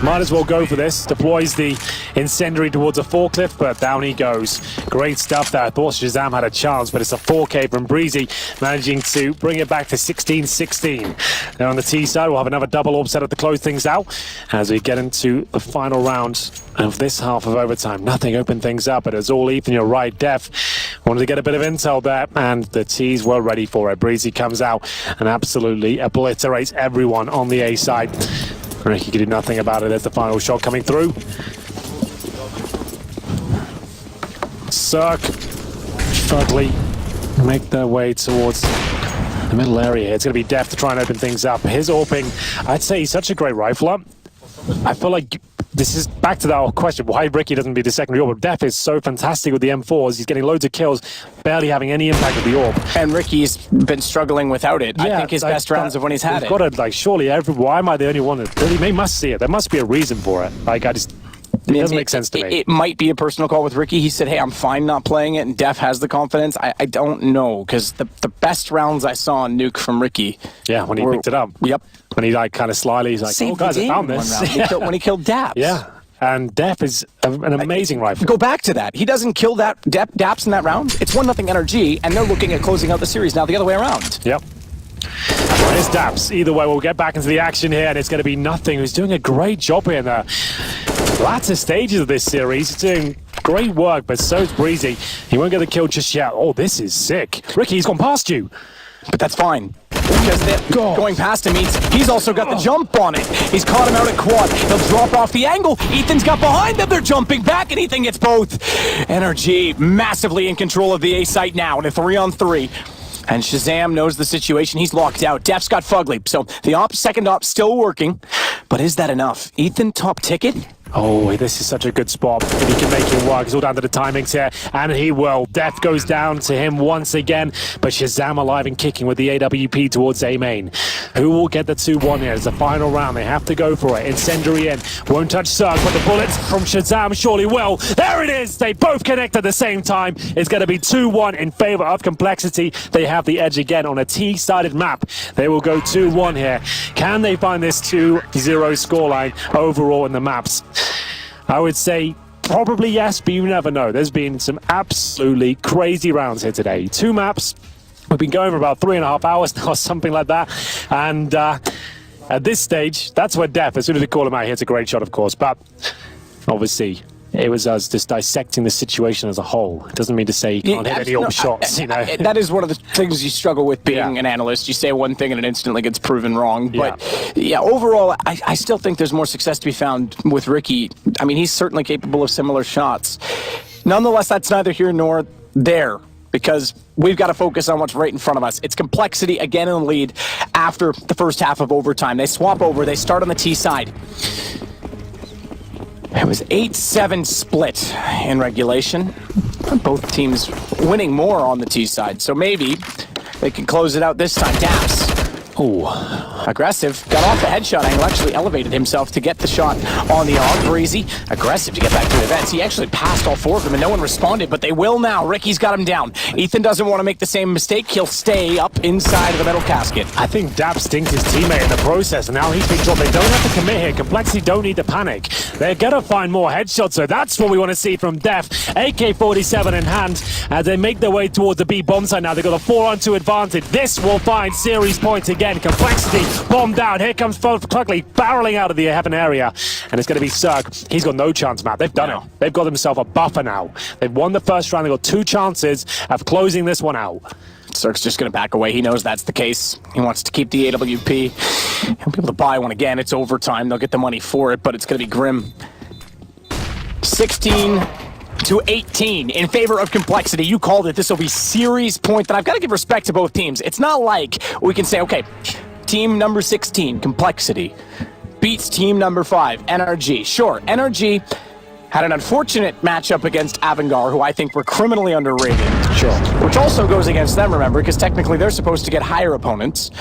Might as well go for this. Deploys the Incendiary towards a forklift, but down he goes. Great stuff there. I thought Shazam had a chance, but it's a 4K from Breezy, managing to bring it back to 16-16. Now on the T side, we'll have another double orb setup to close things out as we get into the final round of this half of overtime. Nothing opened things up, but it's all Ethan. You're right, Def wanted to get a bit of intel there, and the T's were ready for it. Breezy comes out and absolutely obliterates everyone on the A side. Ricky can do nothing about it. There's the final shot coming through. Cirque, Fugly make their way towards the middle area here. It's going to be Def to try and open things up. His AWPing, I'd say he's such a great rifler. I feel like this is back to that question, why Ricky doesn't be the secondary orb. Def is so fantastic with the M4s. He's getting loads of kills, barely having any impact with the orb. And Ricky's been struggling without it. Yeah, I think his best rounds of when he's had it. Got to, like, surely why am I the only one that they must see it? There must be a reason for it. Like, it doesn't make sense to me. It might be a personal call with Ricky. He said, hey, I'm fine not playing it, and Def has the confidence. I don't know, because the best rounds I saw on Nuke from Ricky. Yeah, when he picked it up. Yep. When he, like, kind of slyly, he's like, oh, guys, I found this. When he killed Daps. Yeah. And Def is an amazing rifle. Go back to that. He doesn't kill that Daps in that round. It's 1-0 NRG, and they're looking at closing out the series now the other way around. Yep. It's Daps. Either way, we'll get back into the action here, and it's going to be nothing. Who's doing a great job here in the latter stages of this series. He's doing great work, but so's Breezy. He won't get the kill just yet. Oh, this is sick. Ricky, he's gone past you. But that's fine. Because going past him means he's also got the jump on it. He's caught him out at quad. He'll drop off the angle. Ethan's got behind them. They're jumping back, and Ethan gets both. NRG massively in control of the A site now in a 3-on-3. And Shazam knows the situation. He's locked out. Def's got Fugly. So the second op still working. But is that enough? Ethan top ticket? Oh, this is such a good spot. If he can make it work, it's all down to the timings here, and he will. Def goes down to him once again, but Shazam alive and kicking with the AWP towards A main. Who will get the 2-1 here? It's the final round. They have to go for it. Incendiary in. Won't touch Cirque, but the bullets from Shazam surely will. There it is! They both connect at the same time. It's going to be 2-1 in favor of compLexity. They have the edge again on a T-sided map. They will go 2-1 here. Can they find this 2-0 scoreline overall in the maps? I would say probably yes, but you never know. There's been some absolutely crazy rounds here today. 2 maps. We've been going for about 3.5 hours now, something like that. And at this stage, that's where Def, as soon as we call him out, hits a great shot, of course. But obviously, it was us just dissecting the situation as a whole. It doesn't mean to say you can't hit any shots, you know. That is one of the things you struggle with being an analyst. You say one thing and it instantly gets proven wrong. But yeah, overall, I still think there's more success to be found with Ricky. I mean, he's certainly capable of similar shots. Nonetheless, that's neither here nor there, because we've got to focus on what's right in front of us. It's compLexity again in the lead after the first half of overtime. They swap over. They start on the T side. It was 8-7 split in regulation. Both teams winning more on the T side, so maybe they can close it out this time. Daps. Ooh, aggressive. Got off the headshot angle, actually elevated himself to get the shot on the AUG. Breezy, aggressive to get back to events. He actually passed all 4 of them and no one responded, but they will now. Ricky's got him down. Ethan doesn't want to make the same mistake. He'll stay up inside of the metal casket. I think Dap stinked his teammate in the process, and now he's been dropped. They don't have to commit here. compLexity don't need to panic. They're going to find more headshots, so that's what we want to see from Def. AK-47 in hand as they make their way towards the B bomb site now. They've got a 4-on-2 advantage. This will find series points again. compLexity bombed down. Here comes Fugly barreling out of the heaven area, and it's going to be Cirque. He's got no chance, Matt. They've done it. They've got themselves a buffer now. They've won the first round. They've got 2 chances of closing this one out. Cirque's just going to back away. He knows that's the case. He wants to keep the AWP. He'll be able to buy one again. It's overtime. They'll get the money for it, but it's going to be grim. 16-18 in favor of compLexity. You called it. This will be series point. That I've got to give respect to both teams. It's not like we can say, okay, team number 16, compLexity, beats team number 5, NRG. Sure, NRG had an unfortunate matchup against Avangar, who I think were criminally underrated. Sure. Which also goes against them, remember, because technically they're supposed to get higher opponents.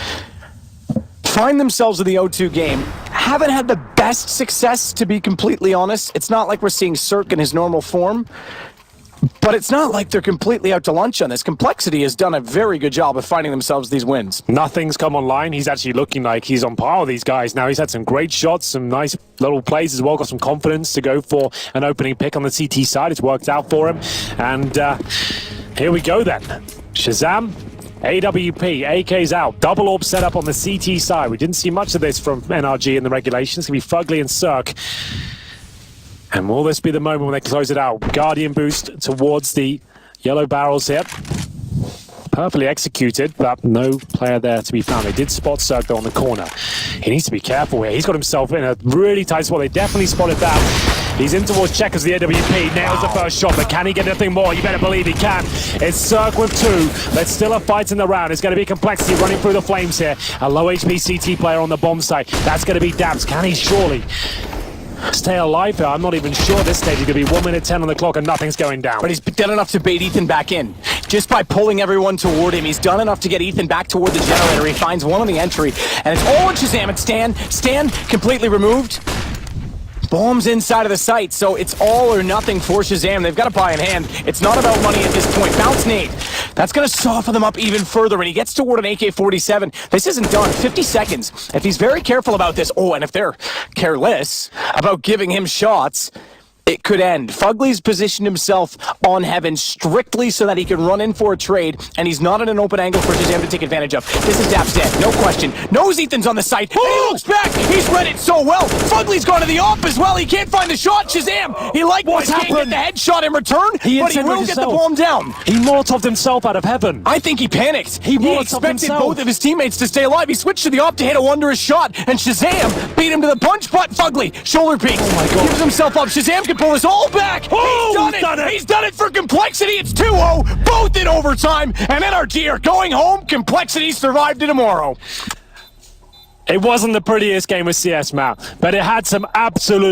Find themselves in the O2 game. Haven't had the best success, to be completely honest. It's not like we're seeing Cirque in his normal form. But it's not like they're completely out to lunch on this. compLexity has done a very good job of finding themselves these wins. Nothing's come online. He's actually looking like he's on par with these guys now. He's had some great shots, some nice little plays as well. Got some confidence to go for an opening pick on the CT side. It's worked out for him. And here we go then. Shazam, AWP, AK's out. Double orb set up on the CT side. We didn't see much of this from NRG in the regulations. It's going to be Fugly and Cirque. And will this be the moment when they close it out? Guardian boost towards the yellow barrels here. Perfectly executed, but no player there to be found. They did spot Cirque though on the corner. He needs to be careful here. He's got himself in a really tight spot. They definitely spotted that. He's in towards Checkers, the AWP. Nails the first shot, but can he get anything more? You better believe he can. It's Cirque with 2. There's still a fight in the round. It's going to be compLexity running through the flames here. A low HP CT player on the bomb site. That's going to be Dabs. Can he surely stay alive here? I'm not even sure at this stage. It's going to be 1 minute 10 on the clock and nothing's going down. But he's done enough to bait Ethan back in. Just by pulling everyone toward him, he's done enough to get Ethan back toward the generator. He finds one on the entry, and it's all on Shazam. It's Stan completely removed. Bombs inside of the site, so it's all or nothing for Shazam. They've got a buy in hand. It's not about money at this point. Bounce nade. That's going to soften them up even further, and he gets toward an AK-47. This isn't done. 50 seconds. If he's very careful about this, and if they're careless about giving him shots, it could end. Fugly's positioned himself on Heaven strictly so that he can run in for a trade, and he's not in an open angle for Shazam to take advantage of. This is Dap's dead, no question. Knows Ethan's on the site. He looks back. He's read it so well. Fugly's gone to the op as well. He can't find the shot. Shazam, he likewise can't get the headshot in return, but he will get the bomb down. He Molotov'd himself out of Heaven. I think he panicked. He expected both of his teammates to stay alive. He switched to the op to hit a wondrous shot, and Shazam beat him to the punch, but Fugly, shoulder peek, gives himself up. Shazam can pull this all back. He's done it. He's done it for compLexity. It's 2-0, both in overtime, and NRG are going home. compLexity survived to tomorrow. It wasn't the prettiest game of CS, Matt, but it had some absolutely